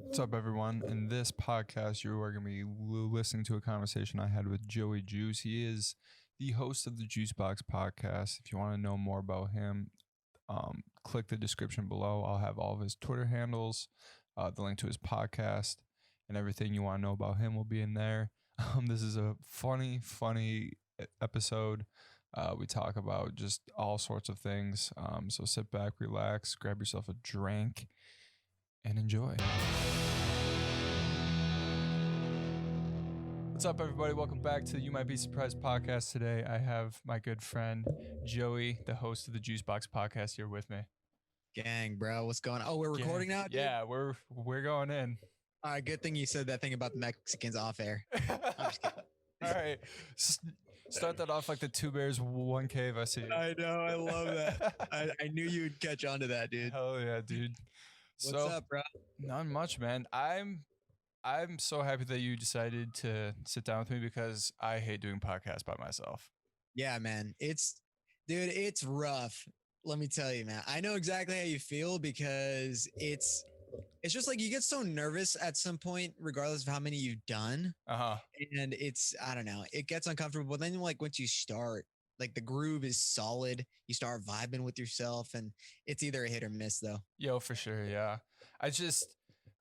What's up, everyone? In this podcast, you are going to be listening to a conversation I had with Joey Juice. He is the host of the Juice Boxx podcast. If you want to know more about him, click the description below. I'll have all of his Twitter handles, the link to his podcast, and everything you want to know about him will be in there. This is a funny episode. We talk about just all sorts of things. So sit back, relax, grab yourself a drink, and enjoy. What's up, everybody? Welcome back to the You Might Be Surprised podcast. Today, I have my good friend Joey, the host of the Juice Boxx podcast, here with me. Gang, bro, what's going on? Oh, we're recording now, dude? Yeah, we're going in. All right, good thing you said that thing about the Mexicans off air. I'm just kidding. All right, start that off like the Two Bears, One Cave. I see. I know, I love that. I knew you would catch on to that, dude. Hell yeah, dude. What's up, bro? Not much, man. I'm so happy that you decided to sit down with me because I hate doing podcasts by myself. Yeah, man. It's rough. Let me tell you, man. I know exactly how you feel because it's just like you get so nervous at some point, regardless of how many you've done. And I don't know, it gets uncomfortable. But then like once you start, like the groove is solid, you start vibing with yourself, and it's either a hit or miss though. Yo, for sure. Yeah.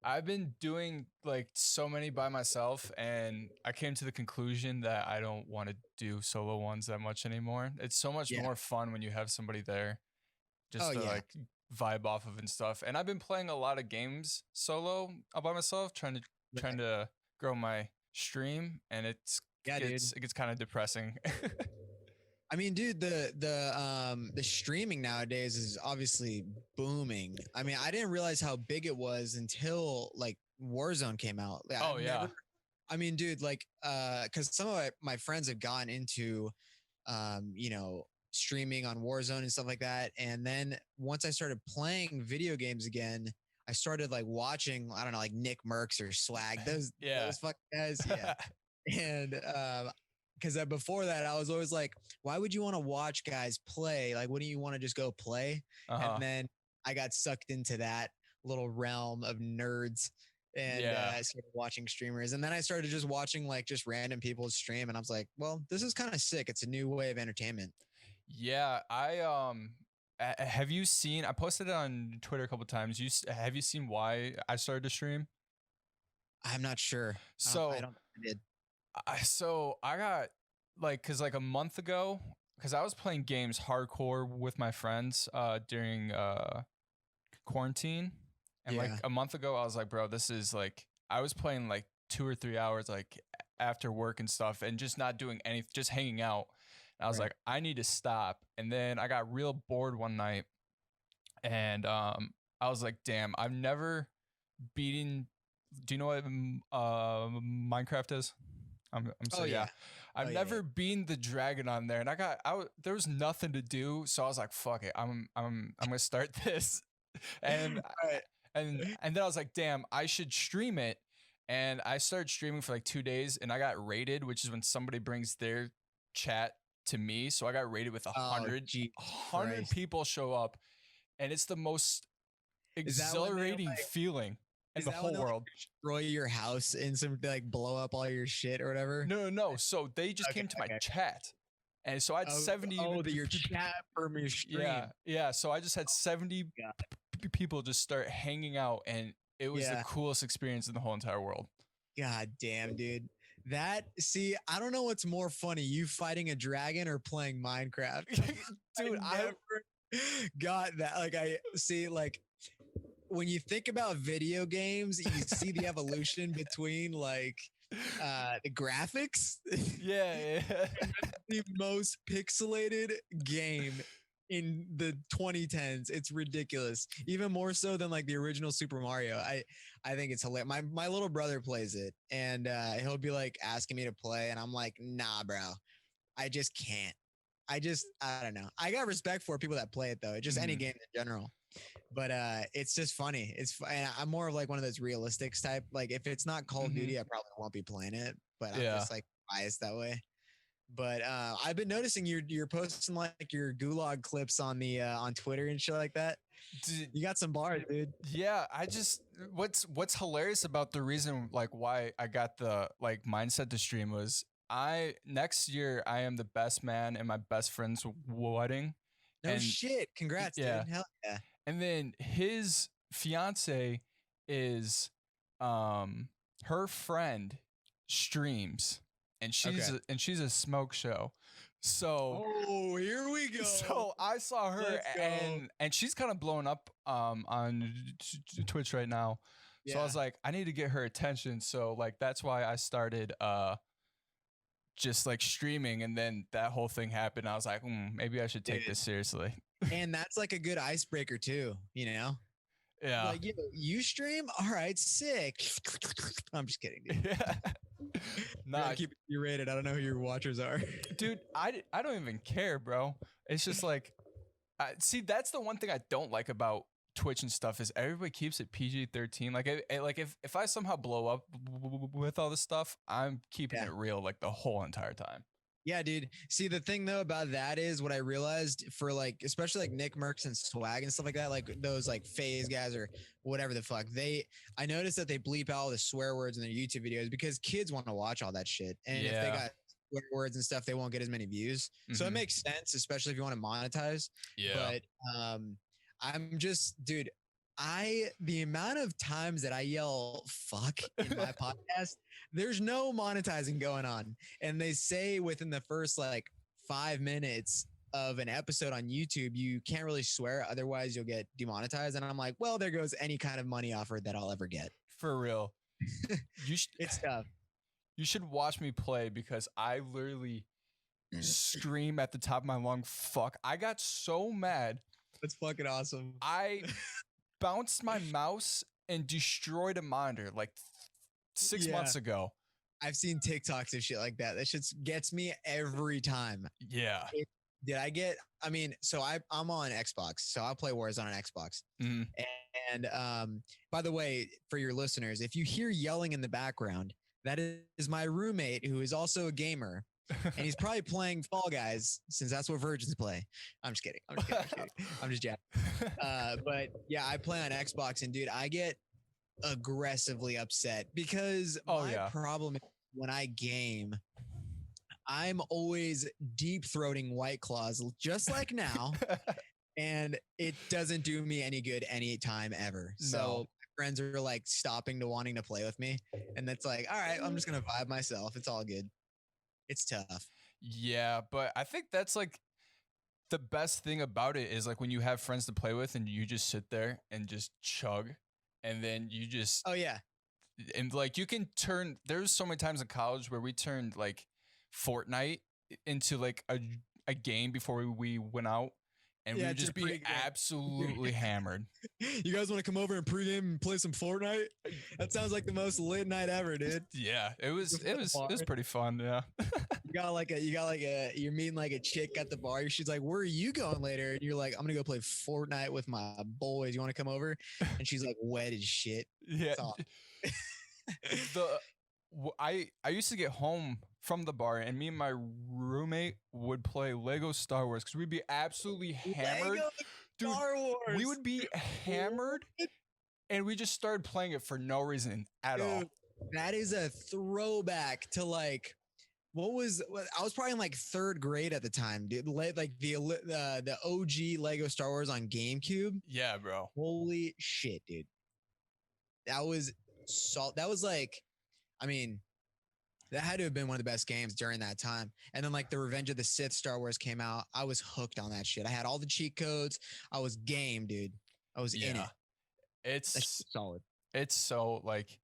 I've been doing like so many by myself, and I came to the conclusion that I don't want to do solo ones that much anymore. It's so much more fun when you have somebody there just to like vibe off of and stuff. And I've been playing a lot of games solo by myself, trying to grow my stream, and it gets kind of depressing. I mean, dude, the streaming nowadays is obviously booming. I mean, I didn't realize how big it was until like Warzone came out. I mean, dude, like, because some of my friends have gone into, streaming on Warzone and stuff like that. And then once I started playing video games again, I started like watching, I don't know, like Nick Mercs or Swag, those fucking guys. Yeah. And, because before that, I was always like, why would you want to watch guys play? Like, wouldn't you want to just go play? And then I got sucked into that little realm of nerds, and I started watching streamers. And then I started just watching like just random people stream. And I was like, well, this is kind of sick. It's a new way of entertainment. Yeah. Have you seen, I posted it on Twitter a couple of times. Have you seen why I started to stream? I'm not sure. So I did. So I got cause like a month ago, cause I was playing games hardcore with my friends during quarantine, and like a month ago I was like, bro, this is like, I was playing like 2 or 3 hours like after work and stuff, and just not doing anything, just hanging out. And I was like, I need to stop. And then I got real bored one night, and I was like, damn, I've never beaten. Do you know what Minecraft is? I've never beaten the dragon on there, and there was nothing to do, so I was like, fuck it, I'm gonna start this, and and then I was like, damn, I should stream it, and I started streaming for like 2 days, and I got rated, which is when somebody brings their chat to me, so I got rated with 100 people show up, and it's the most exhilarating feeling in the whole world. Destroy your house and like blow up all your shit or whatever? No. So they just came to my chat. And so I had 70. Your chat from your stream. Yeah. So I just had 70 people just start hanging out, and it was the coolest experience in the whole entire world. God damn, dude. I don't know what's more funny, you fighting a dragon or playing Minecraft. Dude, I never got that. Like, I see, like, when you think about video games, you see the evolution between like the graphics. Yeah. The most pixelated game in the 2010s. It's ridiculous. Even more so than like the original Super Mario. I think it's hilarious. My little brother plays it, and he'll be like asking me to play, and I'm like, nah, bro. I just can't. I don't know. I got respect for people that play it though. Just any game in general. But it's just funny. And I'm more of like one of those realistics type. Like if it's not Call of Duty, I probably won't be playing it. But I'm just like biased that way. But I've been noticing you're posting like your gulag clips on the on Twitter and shit like that. You got some bars, dude. Yeah, I just what's hilarious about the reason like why I got the like mindset to stream was I next year I am the best man in my best friend's wedding. No And shit. Congrats, yeah, dude. Hell yeah. and then his fiance is her friend streams and she's a smoke show. So here we go. so I saw her and she's kind of blowing up on Twitch right now. So I was like, I need to get her attention. So like that's why I started just like streaming, and then that whole thing happened. I was like, maybe I should take this seriously. And that's like a good icebreaker too, you know? Yeah. Like, you stream? All right, sick. I'm just kidding, dude. Yeah. Nah, keep it rated. I don't know who your watchers are. Dude, I don't even care, bro. It's just like, see, that's the one thing I don't like about Twitch and stuff is everybody keeps it PG-13. Like, if I somehow blow up with all this stuff, I'm keeping it real like the whole entire time. Yeah, dude. See, the thing though about that is what I realized for like, especially like Nick Mercs and Swag and stuff like that, like those like phase guys or whatever the fuck, I noticed that they bleep out all the swear words in their YouTube videos because kids want to watch all that shit. And if they got swear words and stuff, they won't get as many views. So it makes sense, especially if you want to monetize. Yeah. But I'm just, dude, the amount of times that I yell fuck in my podcast, there's no monetizing going on. And they say within the first like 5 minutes of an episode on YouTube, you can't really swear. Otherwise you'll get demonetized. And I'm like, well, there goes any kind of money offer that I'll ever get. For real. It's tough. You should watch me play because I literally scream at the top of my lung, fuck. I got so mad. That's fucking awesome. I bounced my mouse and destroyed a monitor like 6 months ago. I've seen TikToks and shit like that. That shit gets me every time. Yeah. So I'm on Xbox, so I'll play Warzone on Xbox. And by the way, for your listeners, if you hear yelling in the background, that is my roommate who is also a gamer. And he's probably playing Fall Guys since that's what virgins play. I'm just kidding. I'm just jabbing. But yeah, I play on Xbox and dude, I get aggressively upset because my problem is when I game, I'm always deep throating White Claws just like now. And it doesn't do me any good anytime ever. No. So my friends are like stopping to wanting to play with me. And that's like, all right, I'm just going to vibe myself. It's all good. It's tough. Yeah, but I think that's like the best thing about it is like when you have friends to play with and you just sit there and just chug and then you just and like you can turn, there's so many times in college where we turned like Fortnite into like a game before we went out. And we would just be absolutely hammered. You guys want to come over and pregame and play some Fortnite? That sounds like the most lit night ever, dude. Yeah, it was pretty fun. Yeah. You're meeting like a chick at the bar. She's like, where are you going later? And you're like, I'm going to go play Fortnite with my boys. You want to come over? And she's like wet as shit. Yeah. I used to get home from the bar and me and my roommate would play Lego Star Wars because we'd be absolutely hammered. Dude, Star Wars. We would be hammered and we just started playing it for no reason at all. That is a throwback to like, I was probably in like 3rd grade at the time, dude. Like the OG Lego Star Wars on GameCube. Yeah, bro. Holy shit, dude. That was like, I mean, that had to have been one of the best games during that time. And then like the Revenge of the Sith Star Wars came out. I was hooked on that shit. I had all the cheat codes. I was game, dude. I was in it. That's solid. It's so like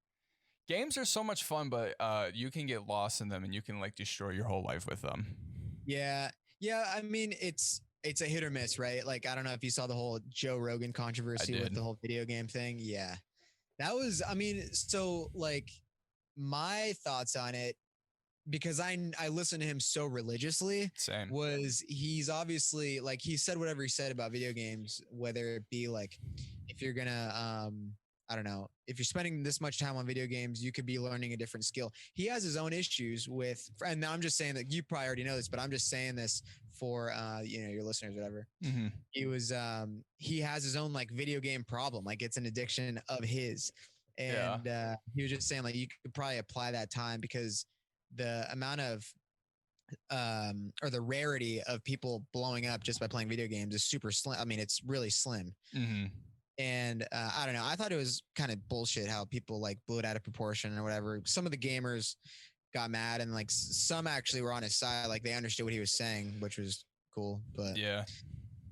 games are so much fun, but you can get lost in them and you can like destroy your whole life with them. Yeah. Yeah. I mean, it's a hit or miss, right? Like, I don't know if you saw the whole Joe Rogan controversy with the whole video game thing. Yeah. That was, I mean, so like, my thoughts on it, because I listen to him so religiously, was he's obviously like he said whatever he said about video games, whether it be like if you're gonna I don't know, if you're spending this much time on video games, you could be learning a different skill. He has his own issues with, and I'm just saying that you probably already know this, but I'm just saying this for, your listeners, whatever. Mm-hmm. He has his own like video game problem. Like it's an addiction of his. And he was just saying like, you could probably apply that time because the amount of, or the rarity of people blowing up just by playing video games is super slim. I mean, it's really slim. Mm-hmm. And I don't know. I thought it was kind of bullshit how people like blew it out of proportion or whatever. Some of the gamers got mad and like some actually were on his side. Like they understood what he was saying, which was cool. But yeah,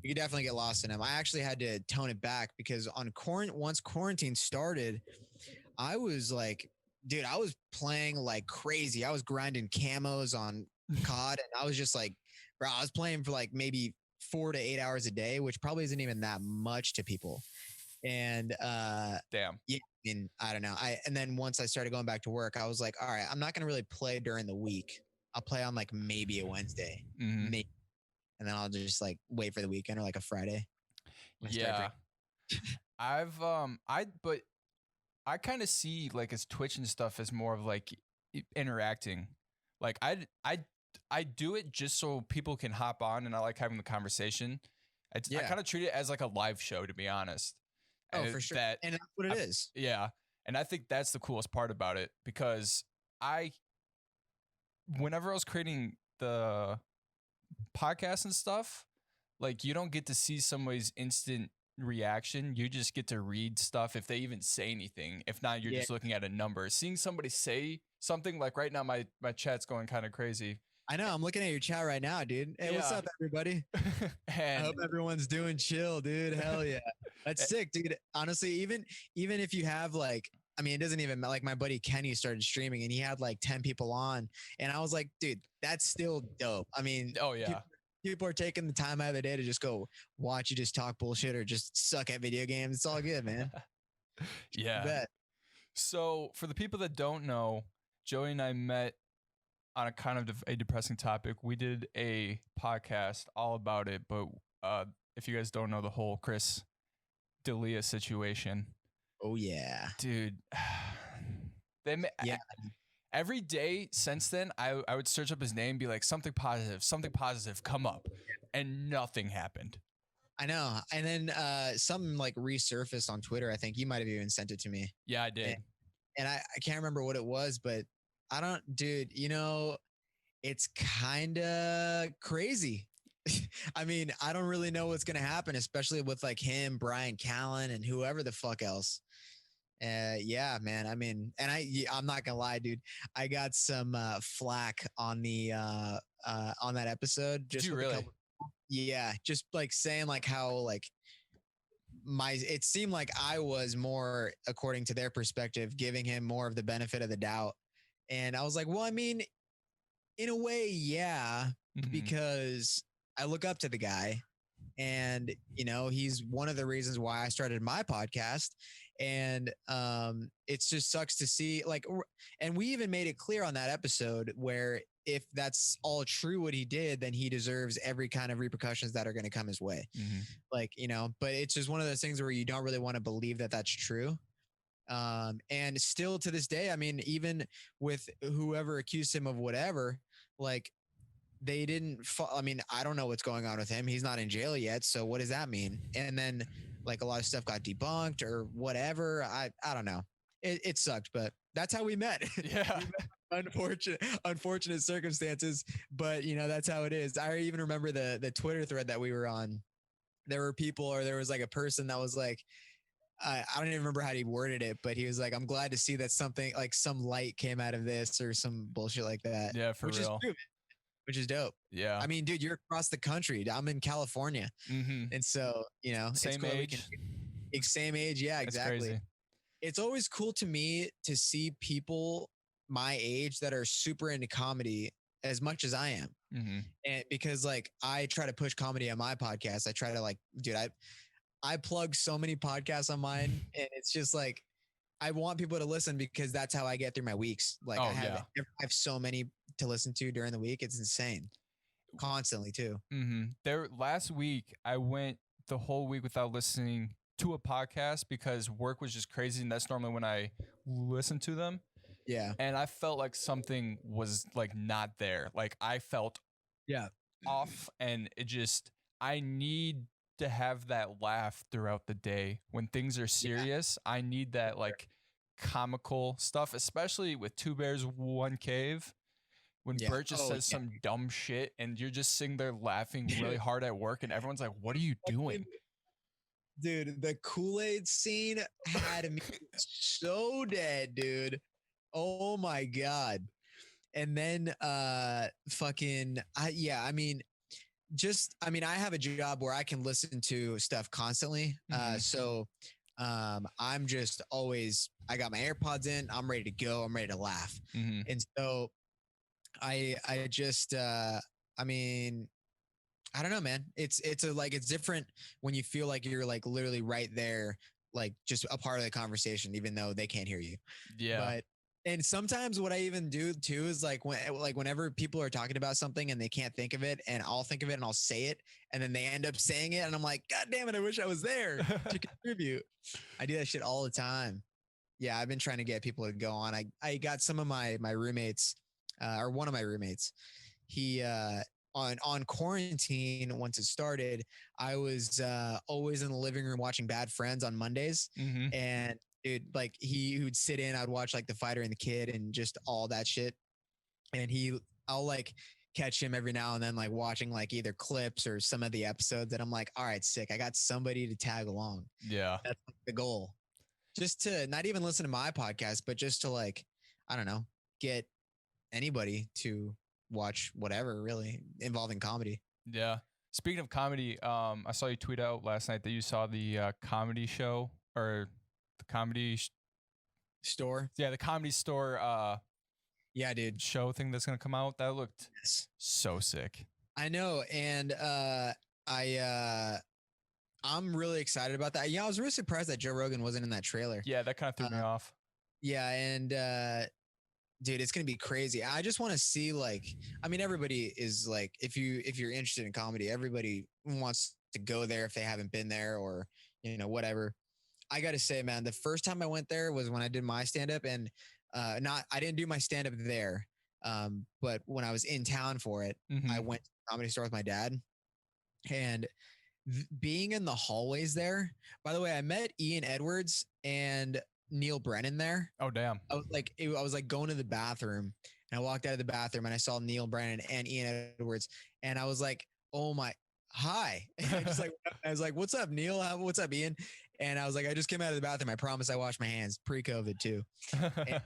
you could definitely get lost in him. I actually had to tone it back because once quarantine started, I was like, dude, I was playing like crazy. I was grinding camos on COD and I was just like, bro, I was playing for like maybe 4 to 8 hours a day, which probably isn't even that much to people. And damn. Yeah, I mean, I don't know. And then once I started going back to work, I was like, all right, I'm not gonna really play during the week. I'll play on like maybe a Wednesday. Mm-hmm. Maybe. And then I'll just like wait for the weekend or like a Friday. Yeah. But I kind of see like his Twitch and stuff as more of like interacting. Like I do it just so people can hop on and I like having the conversation. I kind of treat it as like a live show, to be honest. Oh, for sure. And that's what it is. Yeah. And I think that's the coolest part about it because whenever I was creating the podcast and stuff, like you don't get to see somebody's instant reaction. You just get to read stuff if they even say anything. If not, you're just looking at a number. Seeing somebody say something like right now, my chat's going kind of crazy. I know. I'm looking at your chat right now, dude. Hey, what's up, everybody? I hope everyone's doing chill, dude. Hell yeah. That's sick, dude. Honestly, even if you have like, I mean, it doesn't even like my buddy Kenny started streaming and he had like 10 people on. And I was like, dude, that's still dope. I mean, oh yeah. People are taking the time out of the day to just go watch you just talk bullshit or just suck at video games. It's all good, man. Yeah. So for the people that don't know, Joey and I met on a kind of a depressing topic. We did a podcast all about it, but if you guys don't know the whole Chris D'Elia situation. Oh yeah. Dude. Every day since then, I would search up his name, be like, something positive come up, and nothing happened. I know. And then something like resurfaced on Twitter. I think you might have even sent it to me. Yeah, I did. And I can't remember what it was, but dude, it's kind of crazy. I mean, I don't really know what's going to happen, especially with like him, Brian Callen, and whoever the fuck else. Yeah, man. I mean, and I'm not gonna lie, dude. I got some flack on the on that episode. Did you really? Yeah, just like saying like how like it seemed like I was more, according to their perspective, giving him more of the benefit of the doubt. And I was like, well, I mean, in a way, yeah, because I look up to the guy and, he's one of the reasons why I started my podcast. And it just sucks to see like, and we even made it clear on that episode where if that's all true, what he did, then he deserves every kind of repercussions that are going to come his way. Like, but it's just one of those things where you don't really want to believe that that's true. And still to this day, I mean, even with whoever accused him of whatever, like they didn't, I mean, I don't know what's going on with him. He's not in jail yet. So what does that mean? And then like a lot of stuff got debunked or whatever. I don't know. It sucked, but that's how we met. Yeah. Unfortunate circumstances, but that's how it is. I even remember the Twitter thread that we were on. There were people, or there was like a person that was like, I don't even remember how he worded it, but he was like, I'm glad to see that something like some light came out of this or some bullshit like that. Yeah, for real. Which is dope. Yeah. I mean, dude, you're across the country. I'm in California. And so, same age. Same age. Yeah, exactly. Crazy. It's always cool to me to see people my age that are super into comedy as much as I am. And because like, I try to push comedy on my podcast. I try to like, dude, I plug so many podcasts on mine and it's just like, I want people to listen because that's how I get through my weeks. Like I have so many to listen to during the week. It's insane. Constantly too. Last week, I went the whole week without listening to a podcast because work was just crazy, and that's normally when I listen to them. Yeah. And I felt like something was like not there. Like I felt off, and I need to have that laugh throughout the day. When things are serious, I need that like comical stuff, especially with Two Bears, One Cave. When Bert just says some dumb shit and you're just sitting there laughing really hard at work and everyone's like, what are you doing? Dude, the Kool-Aid scene had me so dead, dude. Oh my God. And then I have a job where I can listen to stuff constantly. So I'm just always, I got my AirPods in, I'm ready to go, I'm ready to laugh. And so I don't know, man. It's different when you feel like you're like literally right there, like just a part of the conversation, even though they can't hear you. Yeah. And sometimes what I even do too is whenever people are talking about something and they can't think of it, and I'll think of it and I'll say it, and then they end up saying it, and I'm like, God damn it, I wish I was there to contribute. I do that shit all the time. Yeah, I've been trying to get people to go on. I got some of my roommates, or one of my roommates. He on quarantine, once it started, I was always in the living room watching Bad Friends on Mondays, and dude, like he would sit in, I'd watch like The Fighter and the Kid and just all that shit. And I'll like catch him every now and then, like watching like either clips or some of the episodes that I'm like, all right, sick. I got somebody to tag along. Yeah. That's like the goal. Just to not even listen to my podcast, but just to like, I don't know, get anybody to watch whatever really involving comedy. Yeah. Speaking of comedy, I saw you tweet out last night that you saw the comedy show or the comedy store. Yeah, the Comedy Store yeah, dude, show thing that's gonna come out. That looked so sick. I know, and I'm really excited about that. Yeah, I was really surprised that Joe Rogan wasn't in that trailer. Yeah, that kind of threw me off. Yeah, and dude, it's gonna be crazy. I just want to see, like, I mean, everybody is like, if you're interested in comedy, everybody wants to go there if they haven't been there, or whatever. I gotta say, man, the first time I went there was when I did my stand-up, and I didn't do my stand-up there, but when I was in town for it, I went to the Comedy Store with my dad, and being in the hallways there. By the way, I met Ian Edwards and Neil Brennan there. Oh, damn. I was like going to the bathroom, and I walked out of the bathroom and I saw Neil Brennan and Ian Edwards, and I was like, oh my, hi. I was like, what's up, Neil? What's up, Ian? And I was like, I just came out of the bathroom. I promise I washed my hands pre-COVID too. And,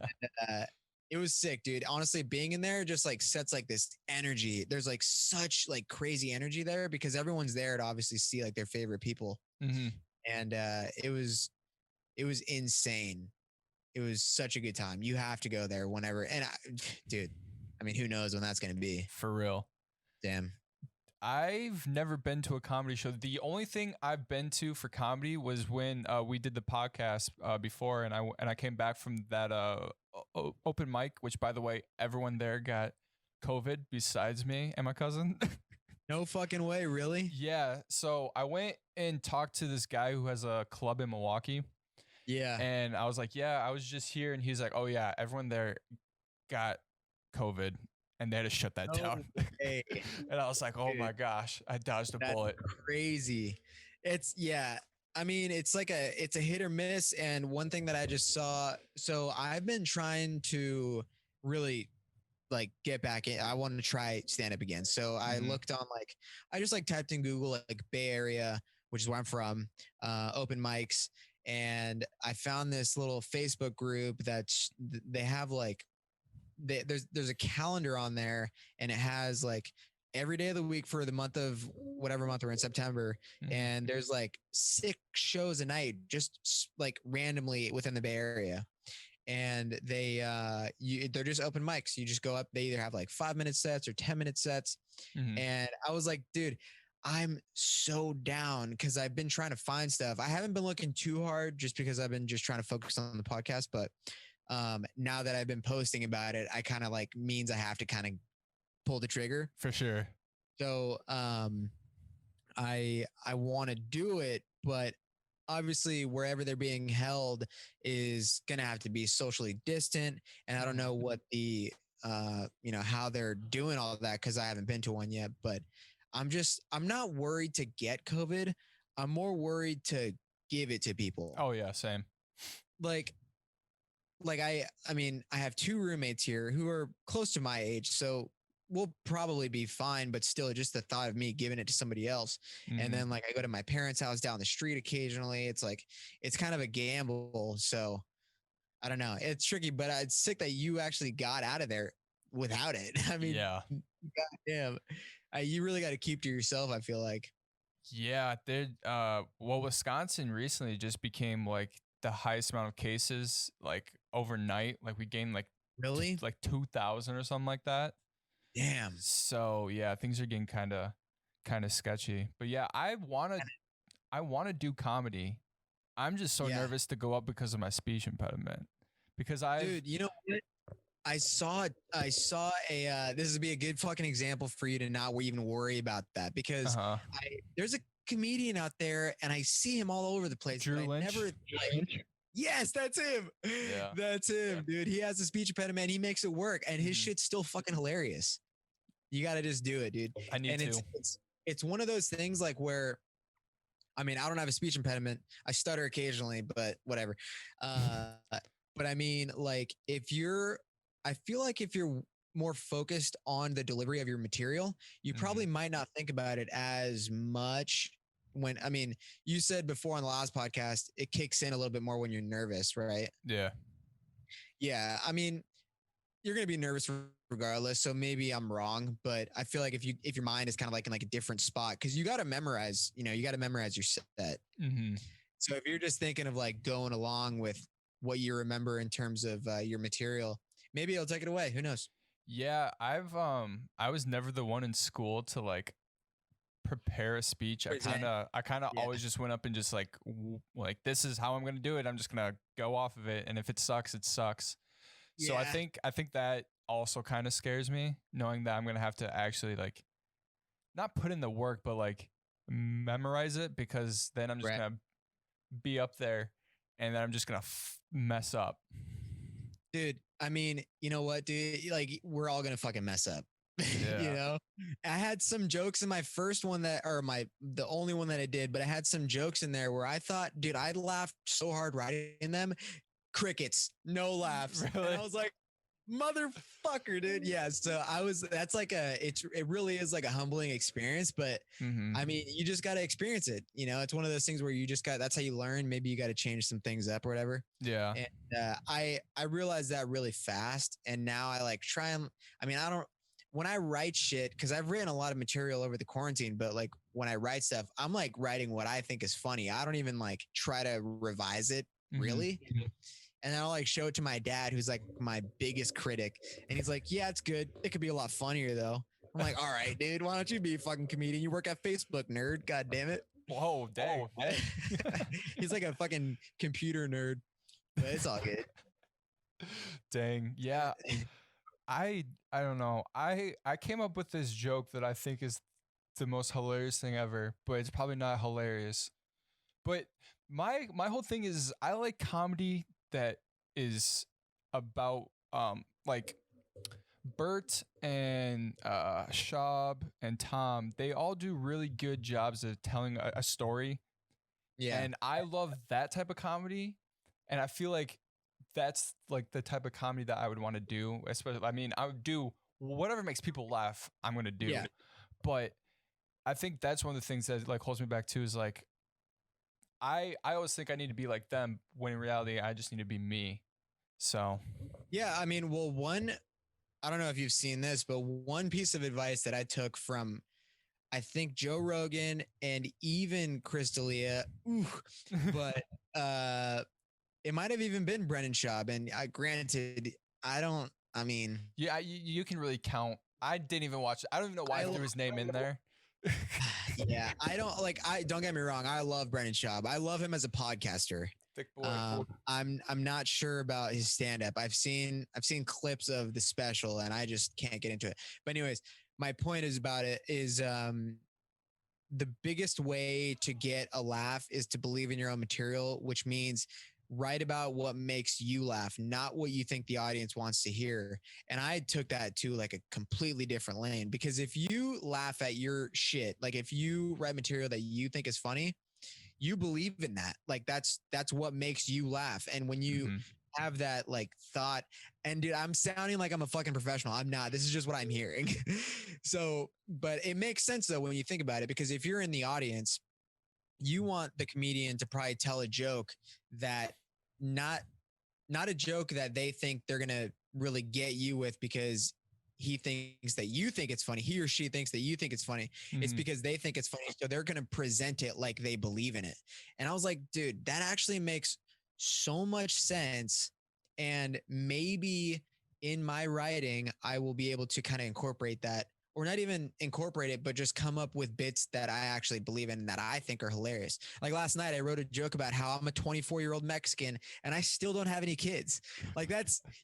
it was sick, dude. Honestly, being in there just like sets like this energy. There's like such like crazy energy there because everyone's there to obviously see like their favorite people. And it was insane. It was such a good time. You have to go there whenever. And dude, I mean, who knows when that's going to be? For real. Damn. I've never been to a comedy show. The only thing I've been to for comedy was when we did the podcast before, and I came back from that open mic, which, by the way, everyone there got COVID besides me and my cousin. No fucking way, really? Yeah. So I went and talked to this guy who has a club in Milwaukee. Yeah. And I was like, yeah, I was just here. And he's like, oh, yeah, everyone there got COVID. And they had to shut that down. And I was like, oh, dude, my gosh, I dodged a bullet. Crazy. I mean, it's a hit or miss. And one thing that I just saw, so I've been trying to really like get back in. I wanted to try stand up again. So I looked on I just typed in Google, like Bay Area, which is where I'm from, open mics. And I found this little Facebook group they have there's a calendar on there, and it has every day of the week for the month of whatever month we're in, September. And there's 6 shows a night, just randomly within the Bay Area. And they're just open mics. You just go up. They either have 5-minute sets or 10-minute sets. And I was like, dude, I'm so down because I've been trying to find stuff. I haven't been looking too hard just because I've been just trying to focus on the podcast. But now that I've been posting about it, I kind of means I have to kind of pull the trigger. For sure. So I want to do it, but obviously wherever they're being held is going to have to be socially distant. And I don't know what the, how they're doing all of that because I haven't been to one yet. But I'm not worried to get COVID. I'm more worried to give it to people. Oh yeah, same. Like I mean, I have two roommates here who are close to my age, so we'll probably be fine. But still, just the thought of me giving it to somebody else, and then like I go to my parents' house down the street occasionally. It's like it's kind of a gamble. So I don't know. It's tricky, but it's sick that you actually got out of there without it. I mean, yeah, goddamn, you really got to keep to yourself. I feel like. Yeah, Wisconsin recently just became like the highest amount of cases like overnight. Like we gained like Really? like 2,000 or something like that. Damn. So yeah, things are getting kind of sketchy. But yeah, I want to do comedy. I'm just so nervous to go up because of my speech impediment. Because dude, you know what? I saw a this would be a good fucking example for you to not even worry about that because there's a comedian out there and I see him all over the place. Drew Lynch. Yes, that's him. Yeah. That's him, dude. He has a speech impediment. He makes it work, and his shit's still fucking hilarious. You got to just do it, dude. I need to. It's one of those things like where, I mean, I don't have a speech impediment. I stutter occasionally, but whatever. But I mean, like, I feel like if you're more focused on the delivery of your material, you probably might not think about it as much I mean, you said before on the last podcast, it kicks in a little bit more when you're nervous, right? Yeah. Yeah. I mean, you're going to be nervous regardless. So maybe I'm wrong, but I feel like if your mind is kind of like in like a different spot, cause you got to memorize your set. So if you're just thinking of like going along with what you remember in terms of your material, maybe it'll take it away. Who knows? Yeah, I was never the one in school to like prepare a speech. I kind of always just went up and just like this is how I'm going to do it. I'm just going to go off of it, and if it sucks, it sucks. Yeah. So I think that also kind of scares me, knowing that I'm going to have to actually like not put in the work, but like memorize it, because then I'm just going to be up there and then I'm just going to mess up. Dude, I mean, you know what, dude? Like, we're all going to fucking mess up. Yeah. You know, I had some jokes in my first one the only one that I did, but I had some jokes in there where I thought, dude, I'd laughed so hard writing them. Crickets, no laughs. Really? And I was like, motherfucker, dude. Yeah. So that's like it really is like a humbling experience, but I mean, you just got to experience it. You know, it's one of those things where that's how you learn. Maybe you got to change some things up or whatever. Yeah. And I realized that really fast. And now I like when I write shit, cause I've written a lot of material over the quarantine, but like when I write stuff, I'm like writing what I think is funny. I don't even like try to revise it really. And then I'll like show it to my dad, who's like my biggest critic. And he's like, yeah, it's good. It could be a lot funnier though. I'm like, all right, dude, why don't you be a fucking comedian? You work at Facebook, nerd. God damn it. Whoa, dang. He's like a fucking computer nerd, but it's all good. Dang. Yeah. I don't know. I came up with this joke that I think is the most hilarious thing ever, but it's probably not hilarious. But my whole thing is I like comedy that is about like Bert and Shab and Tom. They all do really good jobs of telling a story. Yeah. And I love that type of comedy. And I feel like that's like the type of comedy that I would want to do. Especially, I mean, I would do whatever makes people laugh. I'm going to do. Yeah. But I think that's one of the things that like holds me back too, is like, I always think I need to be like them, when in reality, I just need to be me. So. Yeah. I mean, well, I don't know if you've seen this, but one piece of advice that I took from, I think, Joe Rogan and even Chris D'Elia, but it might have even been Brennan Schaub. And granted, yeah, you can really count. I didn't even watch it. I don't even know why I threw his name in there. Yeah, don't get me wrong. I love Brennan Schaub. I love him as a podcaster. Thick boy. I'm not sure about his stand-up. I've seen clips of the special and I just can't get into it. But anyways, my point is about it is the biggest way to get a laugh is to believe in your own material, which means write about what makes you laugh, not what you think the audience wants to hear. And I took that to like a completely different lane, because if you laugh at your shit, like if you write material that you think is funny, you believe in that. Like that's what makes you laugh. And when you have that like thought, and dude, I'm sounding like I'm a fucking professional. I'm not. This is just what I'm hearing. So, but it makes sense though when you think about it, because if you're in the audience, you want the comedian to probably tell a joke that not a joke that they think they're gonna really get you with because he thinks that you think it's funny. He or she thinks that you think it's funny. It's because they think it's funny. So they're going to present it like they believe in it. And I was like, dude, that actually makes so much sense. And maybe in my writing, I will be able to kind of incorporate that, or not even incorporate it, but just come up with bits that I actually believe in that I think are hilarious. Like last night, I wrote a joke about how I'm a 24-year-old Mexican and I still don't have any kids. Like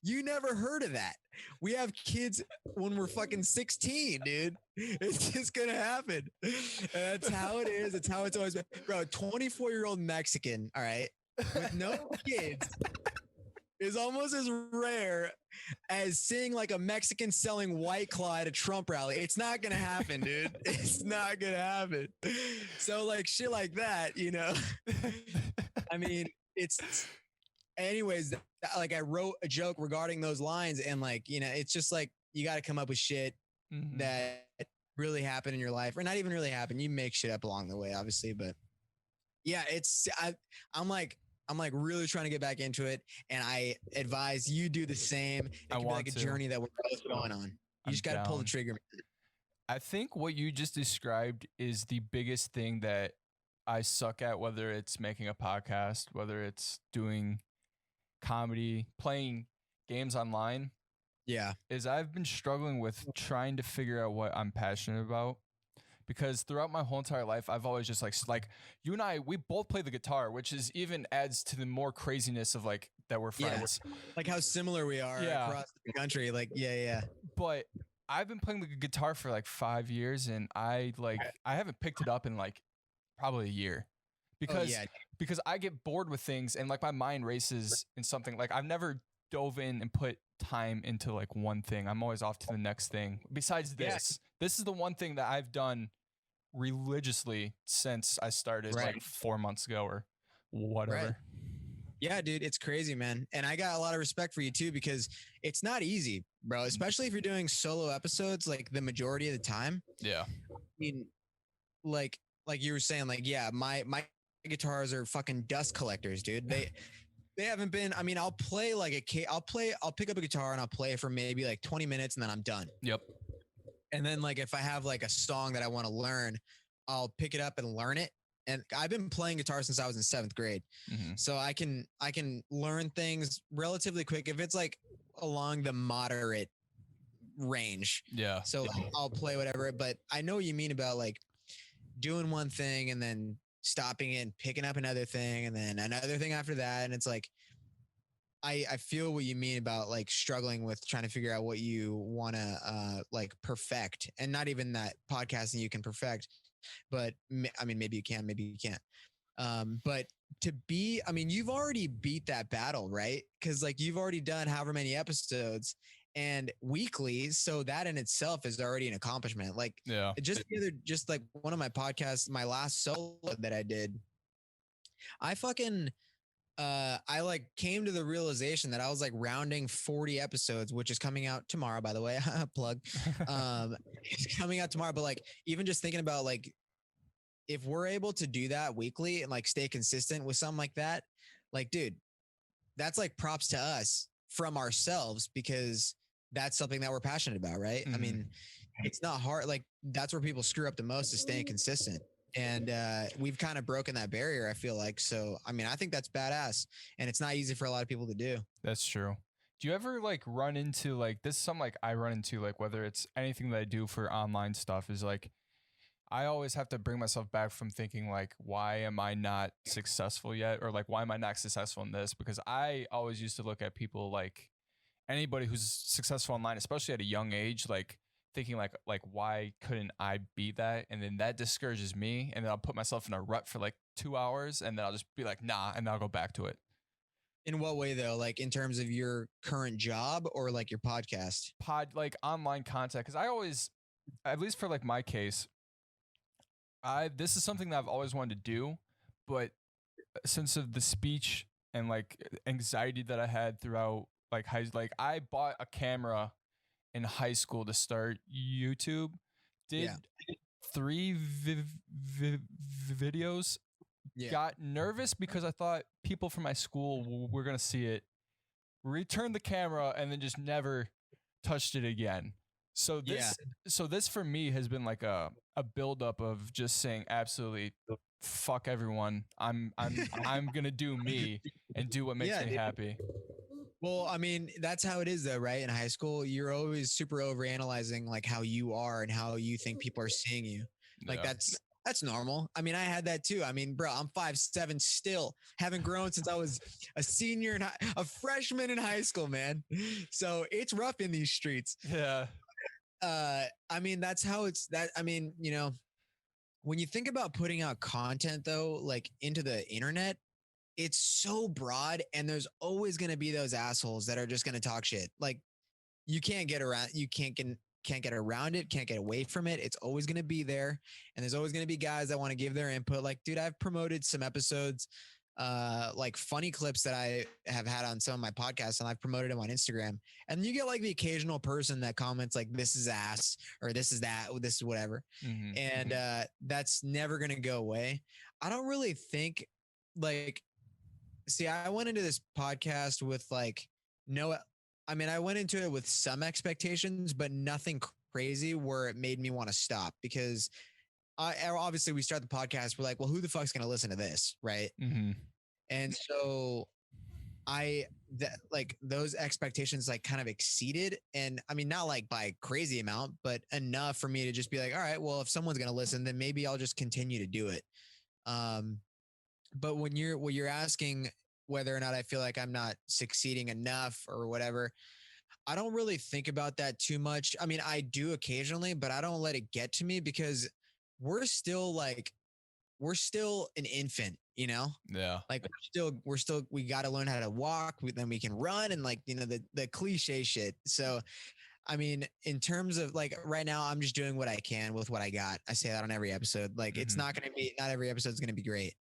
you never heard of that. We have kids when we're fucking 16, dude. It's just going to happen. And that's how it is. It's how it's always been. Bro, 24-year-old Mexican, all right, with no kids is almost as rare as seeing like a Mexican selling White Claw at a Trump rally. It's not going to happen, dude. It's not going to happen. So like shit like that, you know, I mean, anyways, like I wrote a joke regarding those lines, and like, you know, it's just like, you got to come up with shit that really happened in your life, or not even really happened. You make shit up along the way, obviously, but yeah, I'm like really trying to get back into it, and I advise you do the same. It can be like a journey that we're both going on. You just got to pull the trigger. I think what you just described is the biggest thing that I suck at, whether it's making a podcast, whether it's doing comedy, playing games online. Yeah. Is I've been struggling with trying to figure out what I'm passionate about. Because throughout my whole entire life, I've always just like you and I, we both play the guitar, which is even adds to the more craziness of like that we're friends. Yeah. Like how similar we are across the country. Like, yeah. But I've been playing the guitar for like 5 years, and I haven't picked it up in like probably a year. Because I get bored with things, and like my mind races in something. Like I've never dove in and put time into like one thing. I'm always off to the next thing. Besides this, this is the one thing that I've done religiously since I started like 4 months ago or whatever. Right. Yeah, dude, it's crazy, man. And I got a lot of respect for you too, because it's not easy, bro, especially if you're doing solo episodes like the majority of the time. Yeah. I mean, like you were saying, like, yeah, my guitars are fucking dust collectors, dude. They haven't been, I mean, I'll pick up a guitar and I'll play for maybe like 20 minutes and then I'm done. Yep. And then like, if I have like a song that I want to learn, I'll pick it up and learn it. And I've been playing guitar since I was in 7th grade. So I can learn things relatively quick if it's like along the moderate range. Yeah. So I'll play whatever, but I know what you mean about like doing one thing and then stopping it and picking up another thing and then another thing after that. And it's like, I feel what you mean about like struggling with trying to figure out what you want to like perfect, and not even that podcasting you can perfect, but I mean, maybe you can, maybe you can't. But I mean, you've already beat that battle, right? Because like you've already done however many episodes and weekly. So that in itself is already an accomplishment. Like just like one of my podcasts, my last solo that I did, I like came to the realization that I was like rounding 40 episodes, which is coming out tomorrow, by the way, plug, it's coming out tomorrow. But like, even just thinking about like, if we're able to do that weekly and like stay consistent with something like that, like, dude, that's like props to us from ourselves, because that's something that we're passionate about. Right. I mean, it's not hard. Like that's where people screw up the most, is staying consistent. And we've kind of broken that barrier, I feel like. So, I mean, I think that's badass, and it's not easy for a lot of people to do. That's true. Do you ever like run into like, this is something like I run into, like whether it's anything that I do for online stuff, is like, I always have to bring myself back from thinking like, why am I not successful yet? Or like, why am I not successful in this? Because I always used to look at people like anybody who's successful online, especially at a young age, like thinking like why couldn't I be that? And then that discourages me, and then I'll put myself in a rut for like 2 hours, and then I'll just be like, nah, and then I'll go back to it. In what way though? Like in terms of your current job or like your podcast? Like online content, because I always, at least for like my case, this is something that I've always wanted to do, but since of the speech and like anxiety that I had throughout like I bought a camera in high school to start YouTube, did Yeah. 3 videos, Yeah. got nervous because I thought people from my school were gonna see it, returned the camera, and then just never touched it again. So this for me has been like a buildup of just saying absolutely fuck everyone. I'm gonna do me and do what makes me happy. Well, I mean, that's how it is though, right? In high school, you're always super overanalyzing like how you are and how you think people are seeing you. Like that's normal. I mean, I had that too. I mean, bro, I'm 5'7" still. Haven't grown since I was a senior and a freshman in high school, man. So it's rough in these streets. Yeah. I mean, that's how I mean, you know, when you think about putting out content though, like into the internet, it's so broad and there's always going to be those assholes that are just going to talk shit. Like you can't get around it, can't get away from it. It's always going to be there. And there's always going to be guys that want to give their input. Like, dude, I've promoted some episodes, like funny clips that I have had on some of my podcasts, and I've promoted them on Instagram. And you get like the occasional person that comments like, this is ass, or this is that, or this is whatever. Mm-hmm. And that's never going to go away. I don't really think like, see, I went into this podcast with like I went into it with some expectations, but nothing crazy where it made me want to stop, because obviously we start the podcast. We're like, well, who the fuck's going to listen to this? Right. Mm-hmm. And so like those expectations like kind of exceeded. And I mean, not like by a crazy amount, but enough for me to just be like, all right, well, if someone's going to listen, then maybe I'll just continue to do it. But when you're asking whether or not I feel like I'm not succeeding enough or whatever, I don't really think about that too much. I mean, I do occasionally, but I don't let it get to me, because we're still an infant, you know? Yeah. Like we got to learn how to walk. Then we can run, and like, you know, the cliche shit. So, I mean, in terms of like right now, I'm just doing what I can with what I got. I say that on every episode. Like it's not every episode is going to be great.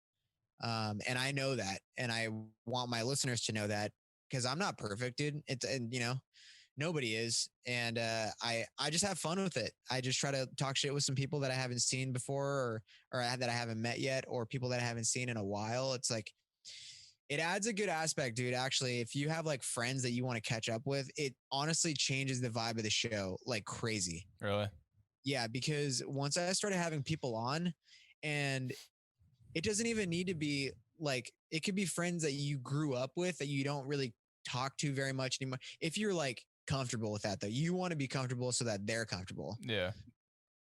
And I know that, and I want my listeners to know that, because I'm not perfect, dude. And you know, nobody is. And I just have fun with it. I just try to talk shit with some people that I haven't seen before, or that I haven't met yet, or people that I haven't seen in a while. It's like, it adds a good aspect, dude. Actually, if you have like friends that you want to catch up with, it honestly changes the vibe of the show like crazy. Really? Yeah, because once I started having people on, and it doesn't even need to be like, it could be friends that you grew up with that you don't really talk to very much anymore. If you're like comfortable with that though, you want to be comfortable so that they're comfortable. Yeah.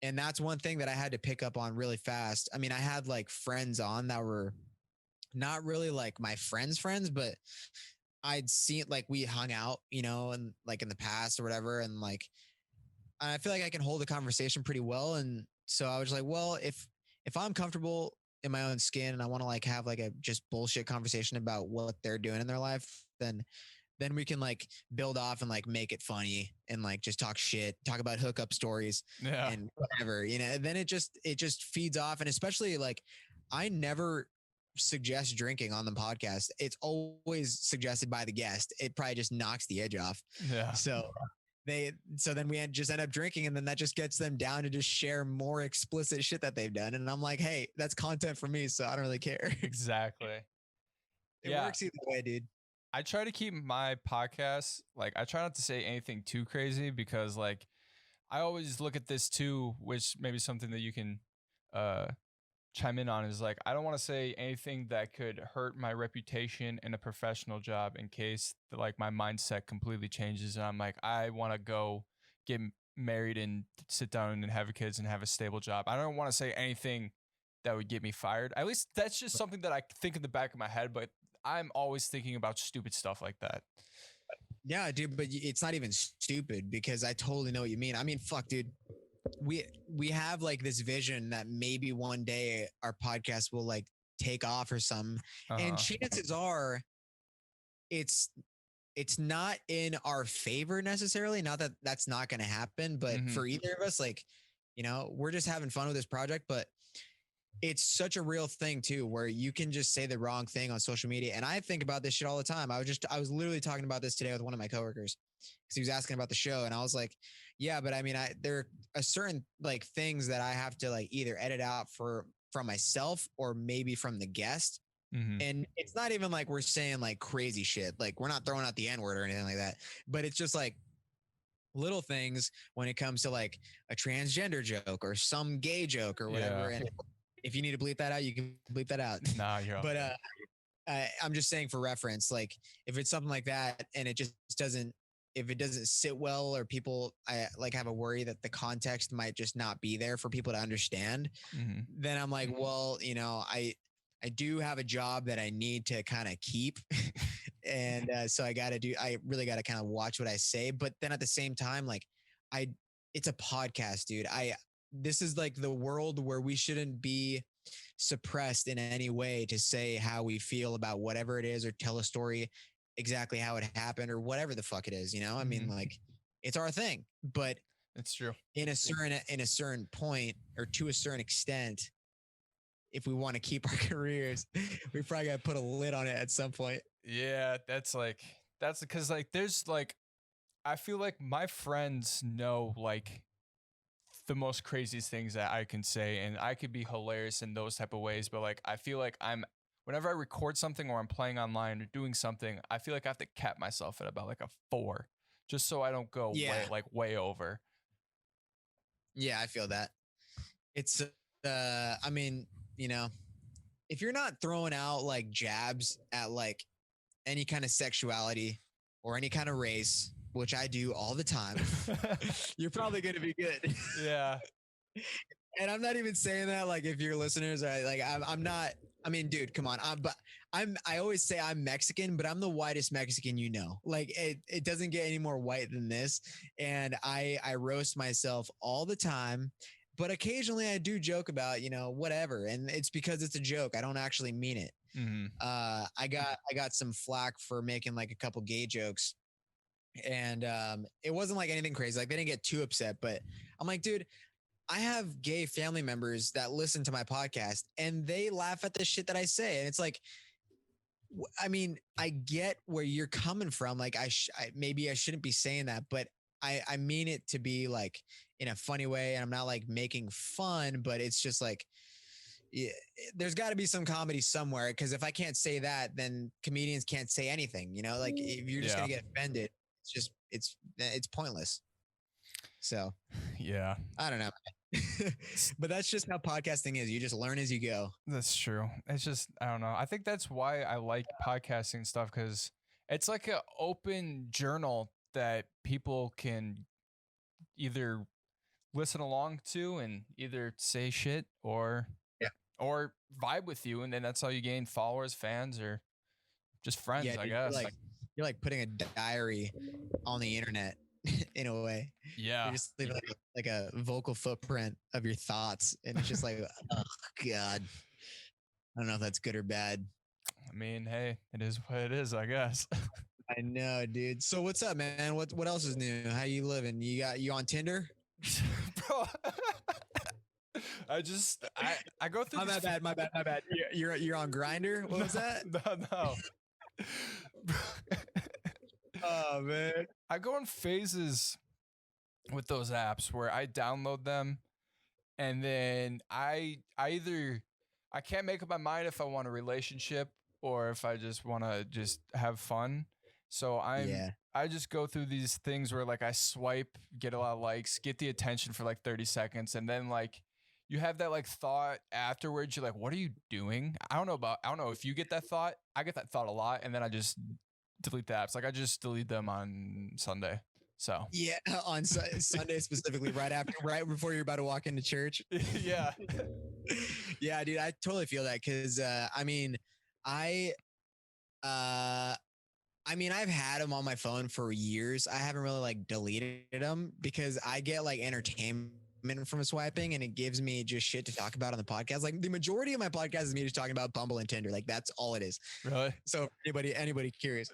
And that's one thing that I had to pick up on really fast. I mean, I had like friends on that were not really like my friends, but I'd seen, like, we hung out, you know, and like in the past or whatever. And like, I feel like I can hold a conversation pretty well. And so I was like, well, if I'm comfortable in my own skin and I want to like have like a just bullshit conversation about what they're doing in their life, then we can like build off and like make it funny and like just talk shit, talk about hookup stories and whatever, you know. And then it just feeds off. And especially like, I never suggest drinking on the podcast. It's always suggested by the guest. It probably just knocks the edge off. Yeah. So then we just end up drinking, and then that just gets them down to just share more explicit shit that they've done. And I'm like, hey, that's content for me, so I don't really care. Exactly. It works either way, dude. I try to keep my podcast, like, I try not to say anything too crazy, because like I always look at this too, which maybe something that you can chime in on, is like, I don't want to say anything that could hurt my reputation in a professional job, in case like my mindset completely changes and I'm like, I want to go get married and sit down and have kids and have a stable job. I don't want to say anything that would get me fired. At least that's just something that I think in the back of my head, but I'm always thinking about stupid stuff like that. Yeah, dude, but it's not even stupid because I totally know what you mean. I mean, fuck, dude. We have like this vision that maybe one day our podcast will like take off or something. And chances are it's not in our favor necessarily. Not that that's not going to happen, but for either of us, like, you know, we're just having fun with this project, but it's such a real thing too, where you can just say the wrong thing on social media. And I think about this shit all the time. I was literally talking about this today with one of my coworkers because he was asking about the show. And I was like, yeah, but I mean, there are certain like things that I have to like either edit out from myself or maybe from the guest. And it's not even like we're saying like crazy shit. Like we're not throwing out the N-word or anything like that, but it's just like little things when it comes to like a transgender joke or some gay joke or whatever. And if you need to bleep that out, you can bleep that out. Nah, you're but I'm just saying for reference, like if it's something like that and it just doesn't, if it doesn't sit well or people I like have a worry that the context might just not be there for people to understand, then I'm like, well, you know, I do have a job that I need to kind of keep. And so I really got to kind of watch what I say. But then at the same time, like it's a podcast, dude. This is like the world where we shouldn't be suppressed in any way to say how we feel about whatever it is or tell a story exactly how it happened or whatever the fuck it is, you know? I mean, like it's our thing, but it's true. In a certain point or to a certain extent, if we want to keep our careers, we probably got to put a lid on it at some point. Yeah, that's because like there's like I feel like my friends know like the most craziest things that I can say, and I could be hilarious in those type of ways. But like I feel like whenever I record something or I'm playing online or doing something, I feel like I have to cap myself at about like a 4, just so I don't go way over. Yeah, I feel that. It's I mean, you know, if you're not throwing out like jabs at like any kind of sexuality or any kind of race, which I do all the time, you're probably going to be good. Yeah. And I'm not even saying that like if your listeners are like I'm not. I mean, dude, come on. I always say I'm Mexican, but I'm the whitest Mexican you know. Like it doesn't get any more white than this. And I roast myself all the time. But occasionally I do joke about, you know, whatever. And it's because it's a joke. I don't actually mean it. I got some flack for making like a couple gay jokes. And it wasn't like anything crazy. Like they didn't get too upset. But I'm like, dude, I have gay family members that listen to my podcast and they laugh at the shit that I say. And it's like, I mean, I get where you're coming from. Like maybe I shouldn't be saying that, but I mean it to be like in a funny way. And I'm not like making fun, but it's just like, yeah, there's got to be some comedy somewhere. Cause if I can't say that, then comedians can't say anything, you know, like if you're just going to get offended, it's pointless. So yeah, I don't know, but that's just how podcasting is. You just learn as you go. That's true. It's just, I don't know. I think that's why I like podcasting stuff. Cause it's like an open journal that people can either listen along to and either say shit or vibe with you, and then that's how you gain followers, fans, or just friends. Yeah, I guess you're like putting a diary on the internet in a way. Yeah, you're just leaving like a vocal footprint of your thoughts, and it's just like, oh god, I don't know if that's good or bad. I mean, hey, it is what it is, I guess. I know, dude. So what's up, man? What else is new? How you living? You on Tinder? Bro, I go through. My bad. You're on Grindr. What was that? No. Oh man, I go in phases with those apps where I download them, and then I can't make up my mind if I want a relationship or if I just want to just have fun. So I just go through these things where like I swipe, get a lot of likes, get the attention for like 30 seconds. And then like you have that like thought afterwards. You're like, what are you doing? I don't know if you get that thought. I get that thought a lot. And then I just delete the apps. Like I just delete them on Sunday. So yeah, on Sunday specifically, right before you're about to walk into church. Yeah. Yeah, dude, I totally feel that. Cause I mean, I I mean, I've had them on my phone for years. I haven't really like deleted them because I get like entertainment from swiping and it gives me just shit to talk about on the podcast. Like the majority of my podcast is me just talking about Bumble and Tinder. Like that's all it is. Really? So anybody curious.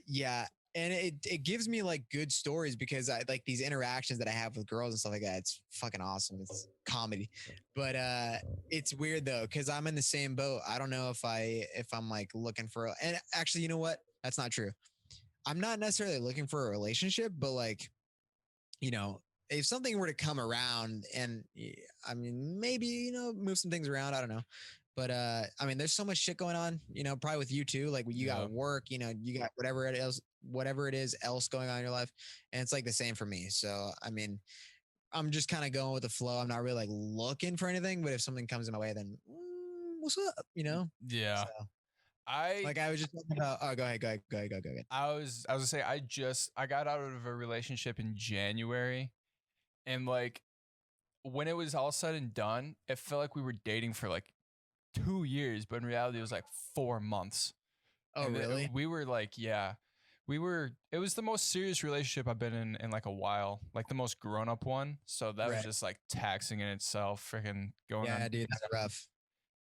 Yeah, and it gives me like good stories because I like these interactions that I have with girls and stuff like that. It's fucking awesome. It's comedy. But it's weird though because I'm in the same boat. I don't know if I'm like looking for and actually, you know what? That's not true. I'm not necessarily looking for a relationship, but like, you know, if something were to come around and I mean, maybe, you know, move some things around, I don't know. But I mean, there's so much shit going on, you know, probably with you too. Like you Yeah. got work, you know, you got whatever it is else going on in your life. And it's like the same for me. So I mean, I'm just kind of going with the flow. I'm not really like looking for anything, but if something comes in my way, then what's up? You know? Yeah. So, I like I was just talking about, oh, go ahead. I was gonna say I got out of a relationship in January, and like when it was all said and done, it felt like we were dating for like 2 years, but in reality it was like 4 months. Oh, And really? we were like, yeah, it was the most serious relationship I've been in like a while, like the most grown up one. So that was Right. just like taxing in itself, freaking going Yeah, on dude, that's rough.